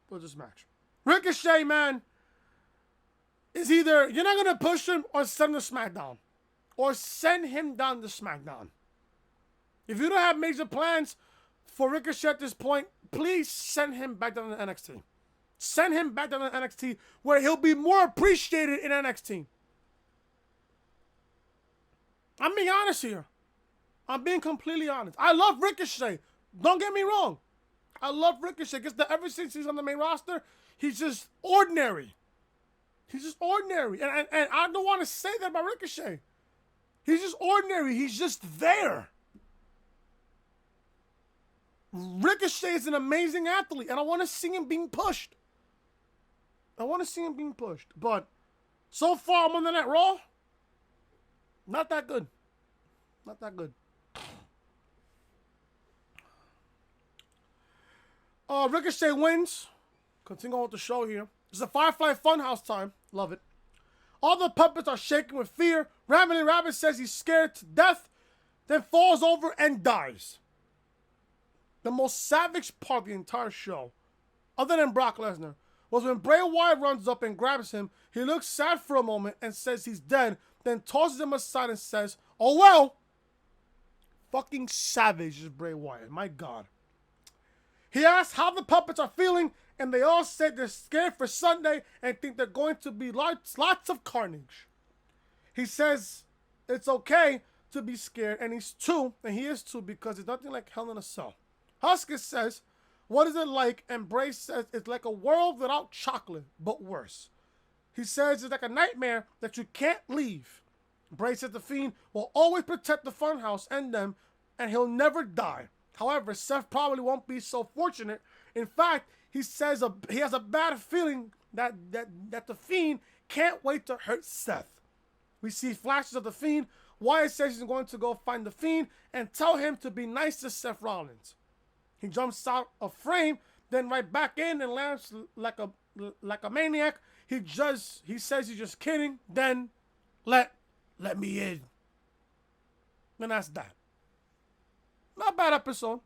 Was this match. Ricochet, man, is either... you're not going to push him or send him to SmackDown. or send him down to SmackDown. If you don't have major plans for Ricochet at this point, please send him back down to NXT. Send him back down to NXT where he'll be more appreciated in NXT. I'm being honest here. I'm being completely honest. I love Ricochet. Don't get me wrong. I love Ricochet. Because ever since he's on the main roster, he's just ordinary. He's just ordinary. And I don't want to say that about Ricochet. He's just ordinary. He's just there. Ricochet is an amazing athlete, and I want to see him being pushed. But so far, Monday Night Raw, not that good. Ricochet wins. Continue on with the show here. It's a Firefly Funhouse time. Love it. All the puppets are shaking with fear. Rambling Rabbit says he's scared to death, then falls over and dies. The most savage part of the entire show, other than Brock Lesnar, was when Bray Wyatt runs up and grabs him. He looks sad for a moment and says he's dead, then tosses him aside and says, "Oh well." Fucking savage is Bray Wyatt. My God. He asks how the puppets are feeling, and they all said they're scared for Sunday and think they're going to be lots of carnage. He says it's okay to be scared, and he is too, because it's nothing like Hell in a Cell. Husker says, "What is it like?" And Bray says it's like a world without chocolate, but worse. He says it's like a nightmare that you can't leave. Bray says the Fiend will always protect the Funhouse and them, and he'll never die. However, Seth probably won't be so fortunate. In fact, he says he has a bad feeling that the Fiend can't wait to hurt Seth. We see flashes of the Fiend. Wyatt says he's going to go find the Fiend and tell him to be nice to Seth Rollins. He jumps out of frame, then right back in and lands like a maniac. He says he's just kidding. Then let me in. And that's that. Not a bad episode.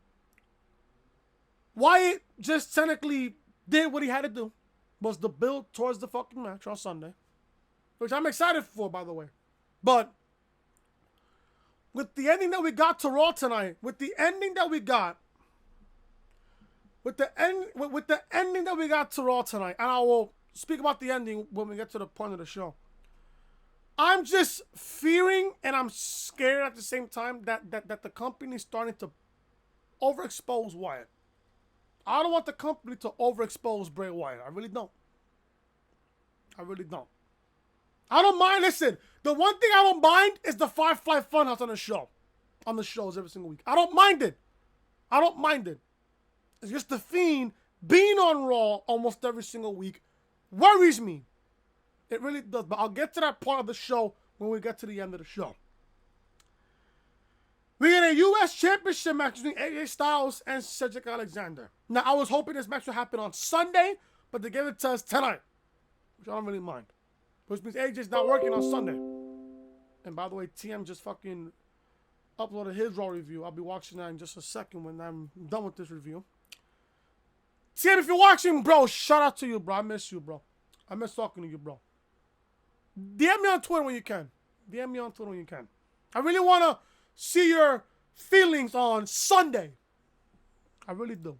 Wyatt just technically did what he had to do. Was the build towards the fucking match on Sunday. Which I'm excited for, by the way. But with the ending that we got to Raw tonight, with the ending that we got to Raw tonight, and I will speak about the ending when we get to the point of the show. I'm just fearing and I'm scared at the same time that the company is starting to overexpose Wyatt. I don't want the company to overexpose Bray Wyatt. I really don't. I don't mind. Listen, the one thing I don't mind is the Firefly Funhouse on the show. On the shows every single week. I don't mind it. It's just the Fiend being on Raw almost every single week worries me. It really does. But I'll get to that part of the show when we get to the end of the show. We get a U.S. Championship match between AJ Styles and Cedric Alexander. Now, I was hoping this match would happen on Sunday, but they gave it to us tonight, which I don't really mind. Which means AJ's not working on Sunday. And by the way, TM just fucking uploaded his Raw review. I'll be watching that in just a second when I'm done with this review. TM, if you're watching, bro, shout out to you, bro. I miss you, bro. I miss talking to you, bro. DM me on Twitter when you can. I really want to see your feelings on Sunday. I really do.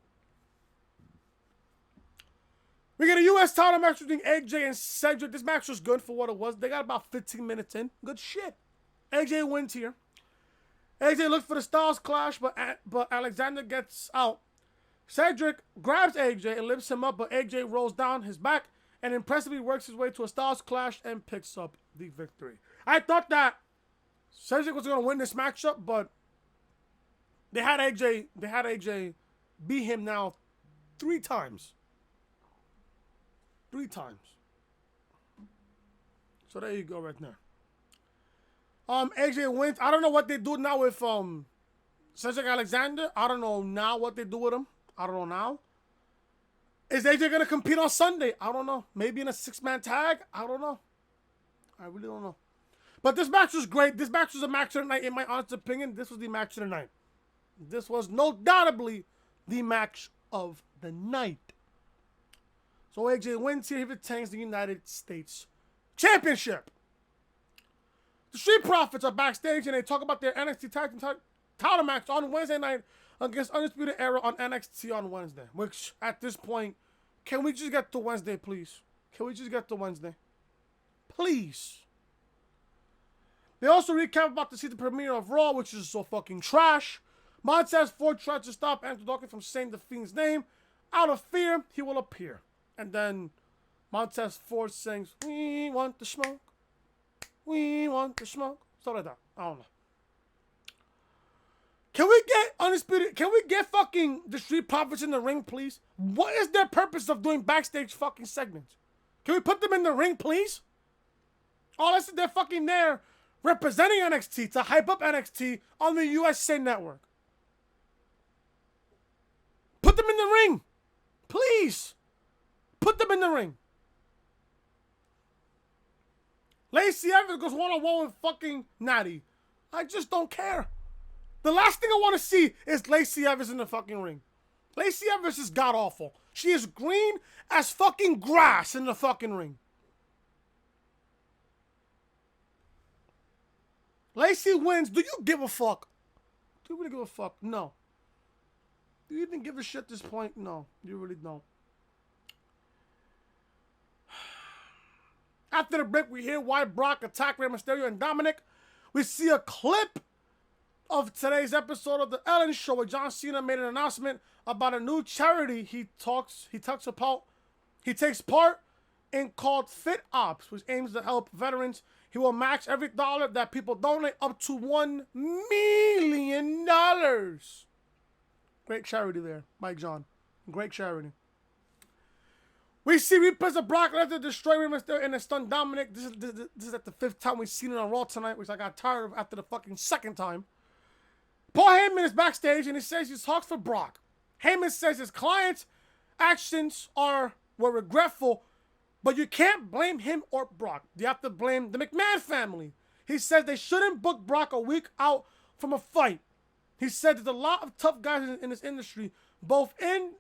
We get a U.S. title match between AJ and Cedric. This match was good for what it was. They got about 15 minutes in. Good shit. AJ wins here. AJ looks for the Styles Clash, but Alexander gets out. Cedric grabs AJ and lifts him up, but AJ rolls down his back and impressively works his way to a Styles Clash and picks up the victory. I thought that Cedric was going to win this matchup, but they had AJ beat him now 3 times. 3 times. So there you go right there. AJ wins. I don't know what they do now with Cedric Alexander. I don't know now what they do with him. I don't know now. Is AJ going to compete on Sunday? I don't know. Maybe in a 6-man tag? I don't know. I really don't know. But this match was great. This match was a match of the night. In my honest opinion, this was the match of the night. This was no doubtably the match of the night. So AJ wins here. He retains the United States Championship. The Street Profits are backstage and they talk about their NXT tag team title match on Wednesday night against Undisputed Era on NXT on Wednesday. Which, at this point, can we just get to Wednesday, please? Can we just get to Wednesday? Please. They also recap about the season premiere of Raw, which is so fucking trash. Montez Ford tried to stop Andrew Dawkins from saying the Fiend's name. Out of fear, he will appear. And then Montez Ford sings, "We want the smoke. We want the smoke." Stuff like that. I don't know. Can we get Undisputed? Can we get fucking the Street Profits in the ring, please? What is their purpose of doing backstage fucking segments? Can we put them in the ring, please? Oh, that's they're fucking there representing NXT to hype up NXT on the USA Network. Put them in the ring. Please. Put them in the ring. Lacey Evans goes one-on-one with fucking Natty. I just don't care. The last thing I want to see is Lacey Evans in the fucking ring. Lacey Evans is god-awful. She is green as fucking grass in the fucking ring. Lacey wins. Do you give a fuck? Do you really give a fuck? No. Do you even give a shit at this point? No, you really don't. After the break, we hear why Brock attacked Rey Mysterio and Dominic. We see a clip of today's episode of The Ellen Show where John Cena made an announcement about a new charity he takes part in called Fit Ops, which aims to help veterans. He will match every dollar that people donate up to $1 million. Great charity there, Mike John. Great charity. We see replays of Brock Lesnar destroy Rey Mysterio and stun Dominic. This is at the 5th time we've seen it on Raw tonight, which I got tired of after the fucking 2nd time. Paul Heyman is backstage and he says he talks for Brock. Heyman says his client's actions were regretful, but you can't blame him or Brock. You have to blame the McMahon family. He says they shouldn't book Brock a week out from a fight. He said there's a lot of tough guys in this industry, both in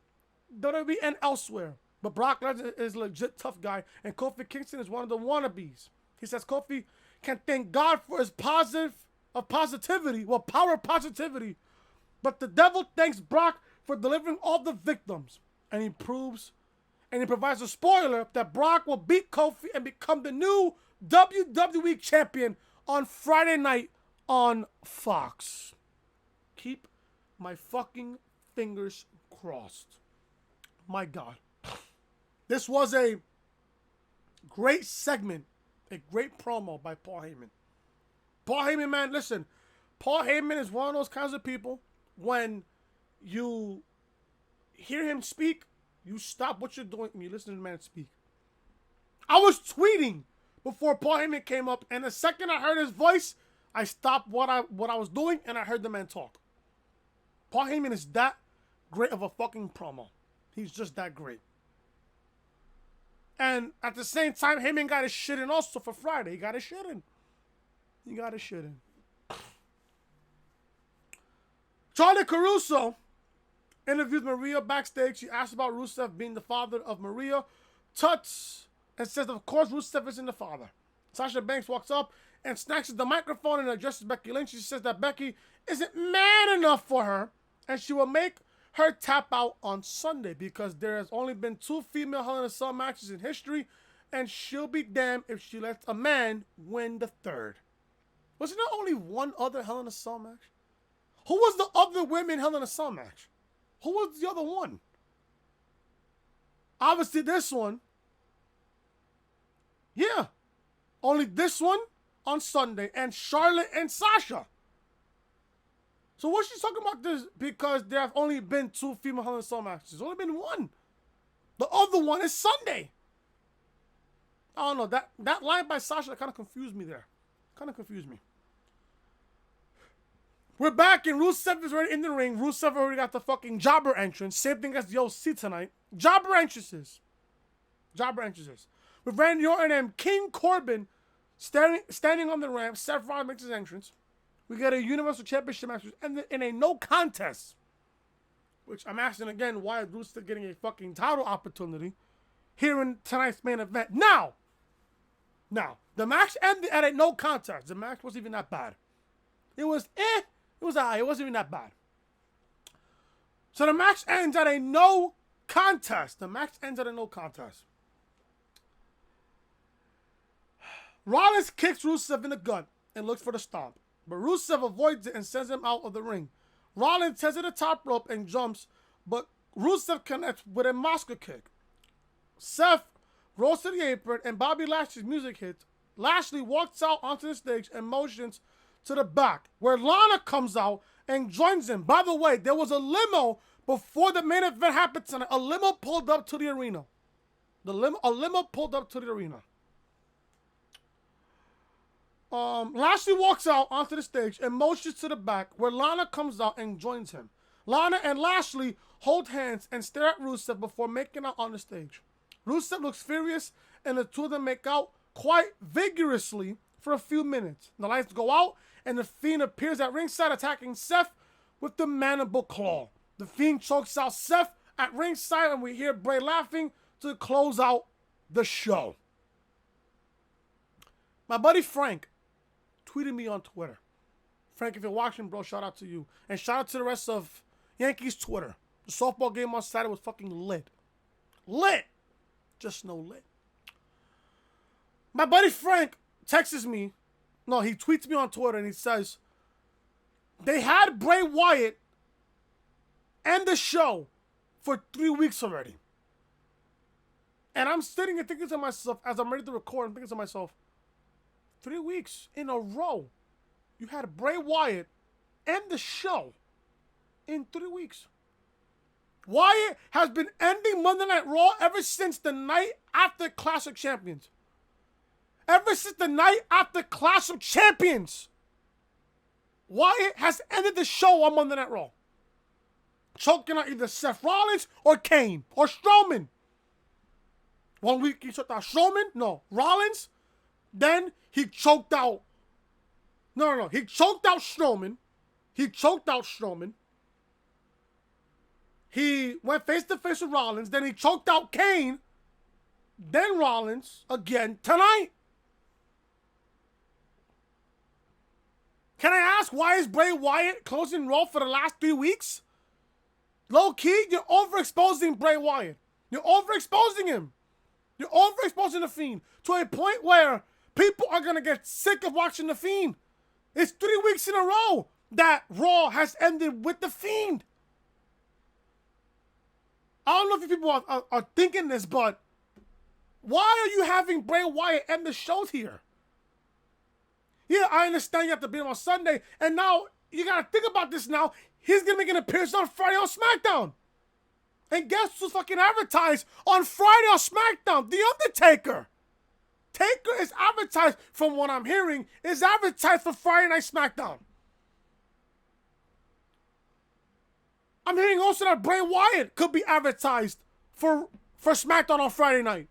WWE and elsewhere. But Brock Lesnar is a legit tough guy, and Kofi Kingston is one of the wannabes. He says Kofi can thank God for his power of positivity, but the devil thanks Brock for delivering all the victims. And he provides a spoiler that Brock will beat Kofi and become the new WWE champion on Friday night on Fox. Keep my fucking fingers crossed. My God. This was a great segment, a great promo by Paul Heyman. Paul Heyman, man, listen. Paul Heyman is one of those kinds of people, when you hear him speak, you stop what you're doing and you listen to the man speak. I was tweeting before Paul Heyman came up, and the second I heard his voice, I stopped what I was doing and I heard the man talk. Paul Heyman is that great of a fucking promo. He's just that great. And at the same time, Heyman got his shit in also for Friday. He got his shit in. Charlie Caruso interviews Maria backstage. She asks about Rusev being the father of Maria. Tuts and says, of course, Rusev isn't the father. Sasha Banks walks up and snatches the microphone and addresses Becky Lynch. She says that Becky isn't man enough for her, and she will make her tap out on Sunday because there has only been 2 female Hell in a Cell matches in history, and she'll be damned if she lets a man win the 3rd. Wasn't there only one other Hell in a Cell match? Who was the other women Hell in a Cell match? Who was the other one? Obviously this one. Yeah. Only this one on Sunday, and Charlotte and Sasha. So what's she talking about this? Because there have only been 2 female Hell in a Cell matches. There's only been one. The other one is Sunday. I don't know. That line by Sasha kind of confused me there. We're back, and Rusev is already in the ring. Rusev already got the fucking jobber entrance. Same thing as the OC tonight. Jobber entrances. With Randy Orton and King Corbin standing on the ramp. Seth Rollins makes his entrance. We get a Universal Championship match in a no contest. Which I'm asking again, why is Rusev getting a fucking title opportunity here in tonight's main event? Now, Now, the match ended at a no contest. The match wasn't even that bad. It was It was alright. It wasn't even that bad. So the match ends at a no contest. The match ends at a no contest. Rollins kicks Rusev in the gut and looks for the stomp. But Rusev avoids it and sends him out of the ring. Rollins heads to the top rope and jumps, but Rusev connects with a Moscow kick. Seth rolls to the apron and Bobby Lashley's music hits. Lashley walks out onto the stage and motions to the back, where Lana comes out and joins him. By the way, there was a limo before the main event happened tonight. A limo pulled up to the arena. A limo pulled up to the arena. Lashley walks out onto the stage and motions to the back, where Lana comes out and joins him. Lana and Lashley hold hands and stare at Rusev before making out on the stage. Rusev looks furious, and the two of them make out quite vigorously for a few minutes. The lights go out, and the Fiend appears at ringside, attacking Seth with the mandible claw. The Fiend chokes out Seth at ringside, and we hear Bray laughing to close out the show. My buddy Frank tweeted me on Twitter. Frank, if you're watching, bro, shout out to you. And shout out to the rest of Yankees Twitter. The softball game on Saturday was fucking lit. Lit! Just no lit. My buddy Frank texts me. No, he tweets me on Twitter and he says, they had Bray Wyatt end the show for 3 weeks already. And I'm sitting and thinking to myself, as I'm ready to record, I'm thinking to myself, 3 weeks in a row, you had Bray Wyatt end the show in 3 weeks. Wyatt has been ending Monday Night Raw ever since the night after Clash of Champions. Ever since the night after Clash of Champions, Wyatt has ended the show on Monday Night Raw. Choking out either Seth Rollins or Kane or Strowman. 1 week he choked out Strowman. No, Rollins. Then he choked out. No. He choked out Strowman. He went face to face with Rollins. Then he choked out Kane. Then Rollins again tonight. Can I ask, why is Bray Wyatt closing Raw for the last 3 weeks? Low key, you're overexposing Bray Wyatt. You're overexposing him. You're overexposing the Fiend to a point where people are going to get sick of watching the Fiend. It's 3 weeks in a row that Raw has ended with the Fiend. I don't know if you people are thinking this, but why are you having Bray Wyatt end the shows here? Yeah, I understand you have to beat him on Sunday, and now you got to think about this now. He's going to make an appearance on Friday on SmackDown. And guess who's fucking advertised on Friday on SmackDown? The Undertaker. Taker is advertised, from what I'm hearing, is advertised for Friday Night SmackDown. I'm hearing also that Bray Wyatt could be advertised for SmackDown on Friday night.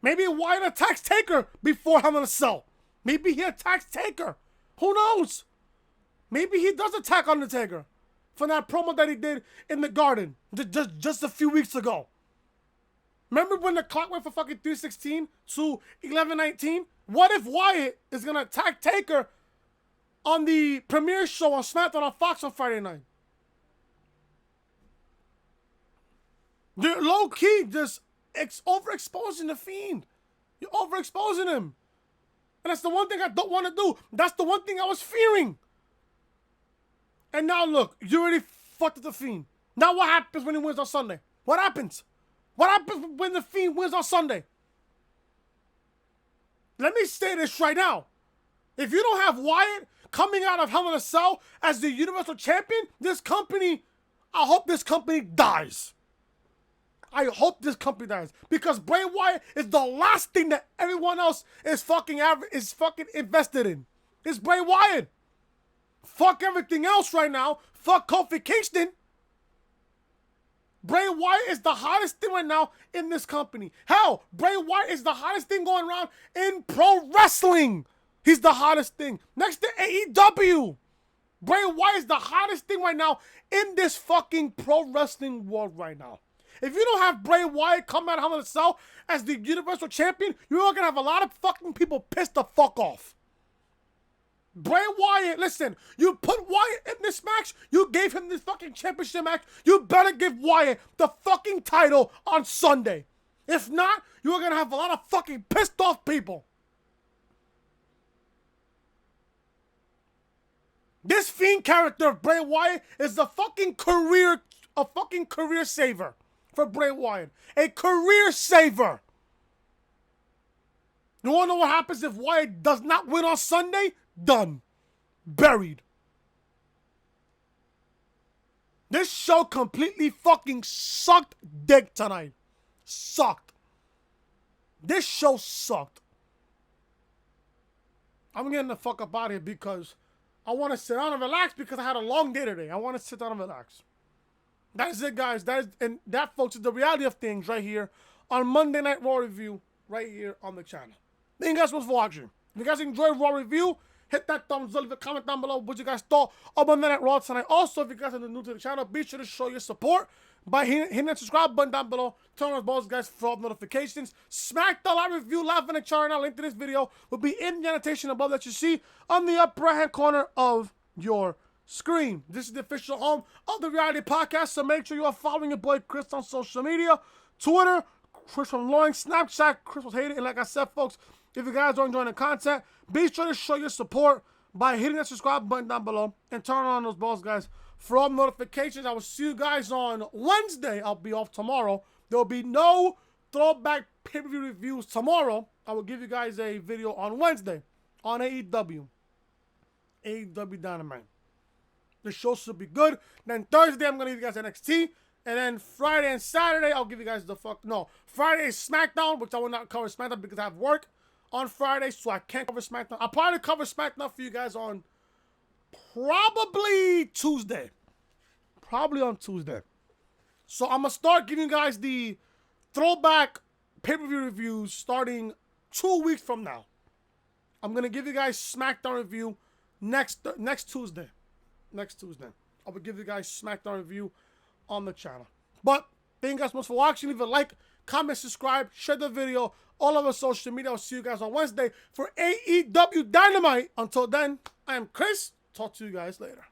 Maybe Wyatt attacks Taker before Hell in a Cell. Maybe he attacks Taker. Who knows? Maybe he does attack Undertaker from that promo that he did in the Garden just a few weeks ago. Remember when the clock went from fucking 3:16 to 11:19? What if Wyatt is going to attack Taker on the premiere show on SmackDown on Fox on Friday night? They're low-key just overexposing the Fiend. You're overexposing him. And that's the one thing I don't want to do. That's the one thing I was fearing. And now look, you already fucked with the Fiend. Now what happens when he wins on Sunday? What happens? What happens when the Fiend wins on Sunday? Let me say this right now. If you don't have Wyatt coming out of Hell in a Cell as the Universal Champion, this company, I hope this company dies. I hope this company dies. Because Bray Wyatt is the last thing that everyone else is fucking invested in. It's Bray Wyatt. Fuck everything else right now. Fuck Kofi Kingston. Bray Wyatt is the hottest thing right now in this company. Hell, Bray Wyatt is the hottest thing going around in pro wrestling. He's the hottest thing. Next to AEW. Bray Wyatt is the hottest thing right now in this fucking pro wrestling world right now. If you don't have Bray Wyatt come out of Hell in a Cell as the Universal Champion, you're going to have a lot of fucking people pissed the fuck off. Bray Wyatt, listen, you put Wyatt in this match, you gave him this fucking championship match, you better give Wyatt the fucking title on Sunday. If not, you're going to have a lot of fucking pissed off people. This Fiend character of Bray Wyatt is a fucking career saver for Bray Wyatt. A career saver. You want to know what happens if Wyatt does not win on Sunday? Done. Buried. This show completely fucking sucked dick tonight. Sucked. This show sucked. I'm getting the fuck up out of here because I want to sit down and relax because I had a long day today. I want to sit down and relax. That's it, guys. That, folks, is the reality of things right here on Monday Night Raw Review right here on the channel. Thank you guys so much for watching. If you guys enjoyed Raw Review, hit that thumbs up, leave a comment down below what you guys thought of Monday Night Raw tonight. Also, if you guys are new to the channel, be sure to show your support by hitting that subscribe button down below. Turn on those balls, guys, for all notifications. SmackDown Live Review live in the chart now. Link to this video will be in the annotation above that you see on the upper right-hand corner of your screen. This is the official home of the Reality Podcast, so make sure you are following your boy Chris on social media. Twitter, Chris from Lawrence. Snapchat, Chris was hated. And like I said, folks, if you guys are enjoying the content, be sure to show your support by hitting that subscribe button down below and turn on those balls, guys, for all notifications. I will see you guys on Wednesday. I'll be off tomorrow. There will be no throwback pay-per-view reviews tomorrow. I will give you guys a video on Wednesday on AEW. AEW Dynamite. The show should be good. Then Thursday, I'm going to give you guys NXT. And then Friday and Saturday, I'll give you guys Friday is SmackDown, which I will not cover SmackDown because I have work on Friday, so I can't cover SmackDown. I'll probably cover SmackDown for you guys on probably Tuesday. Probably on Tuesday. So I'm going to start giving you guys the throwback pay-per-view reviews starting 2 weeks from now. I'm going to give you guys SmackDown review next Tuesday. Next Tuesday. I will give you guys SmackDown review on the channel. But thank you guys so much for watching. Leave a like, comment, subscribe, share the video, all over social media. I'll see you guys on Wednesday for AEW Dynamite. Until then, I am Chris. Talk to you guys later.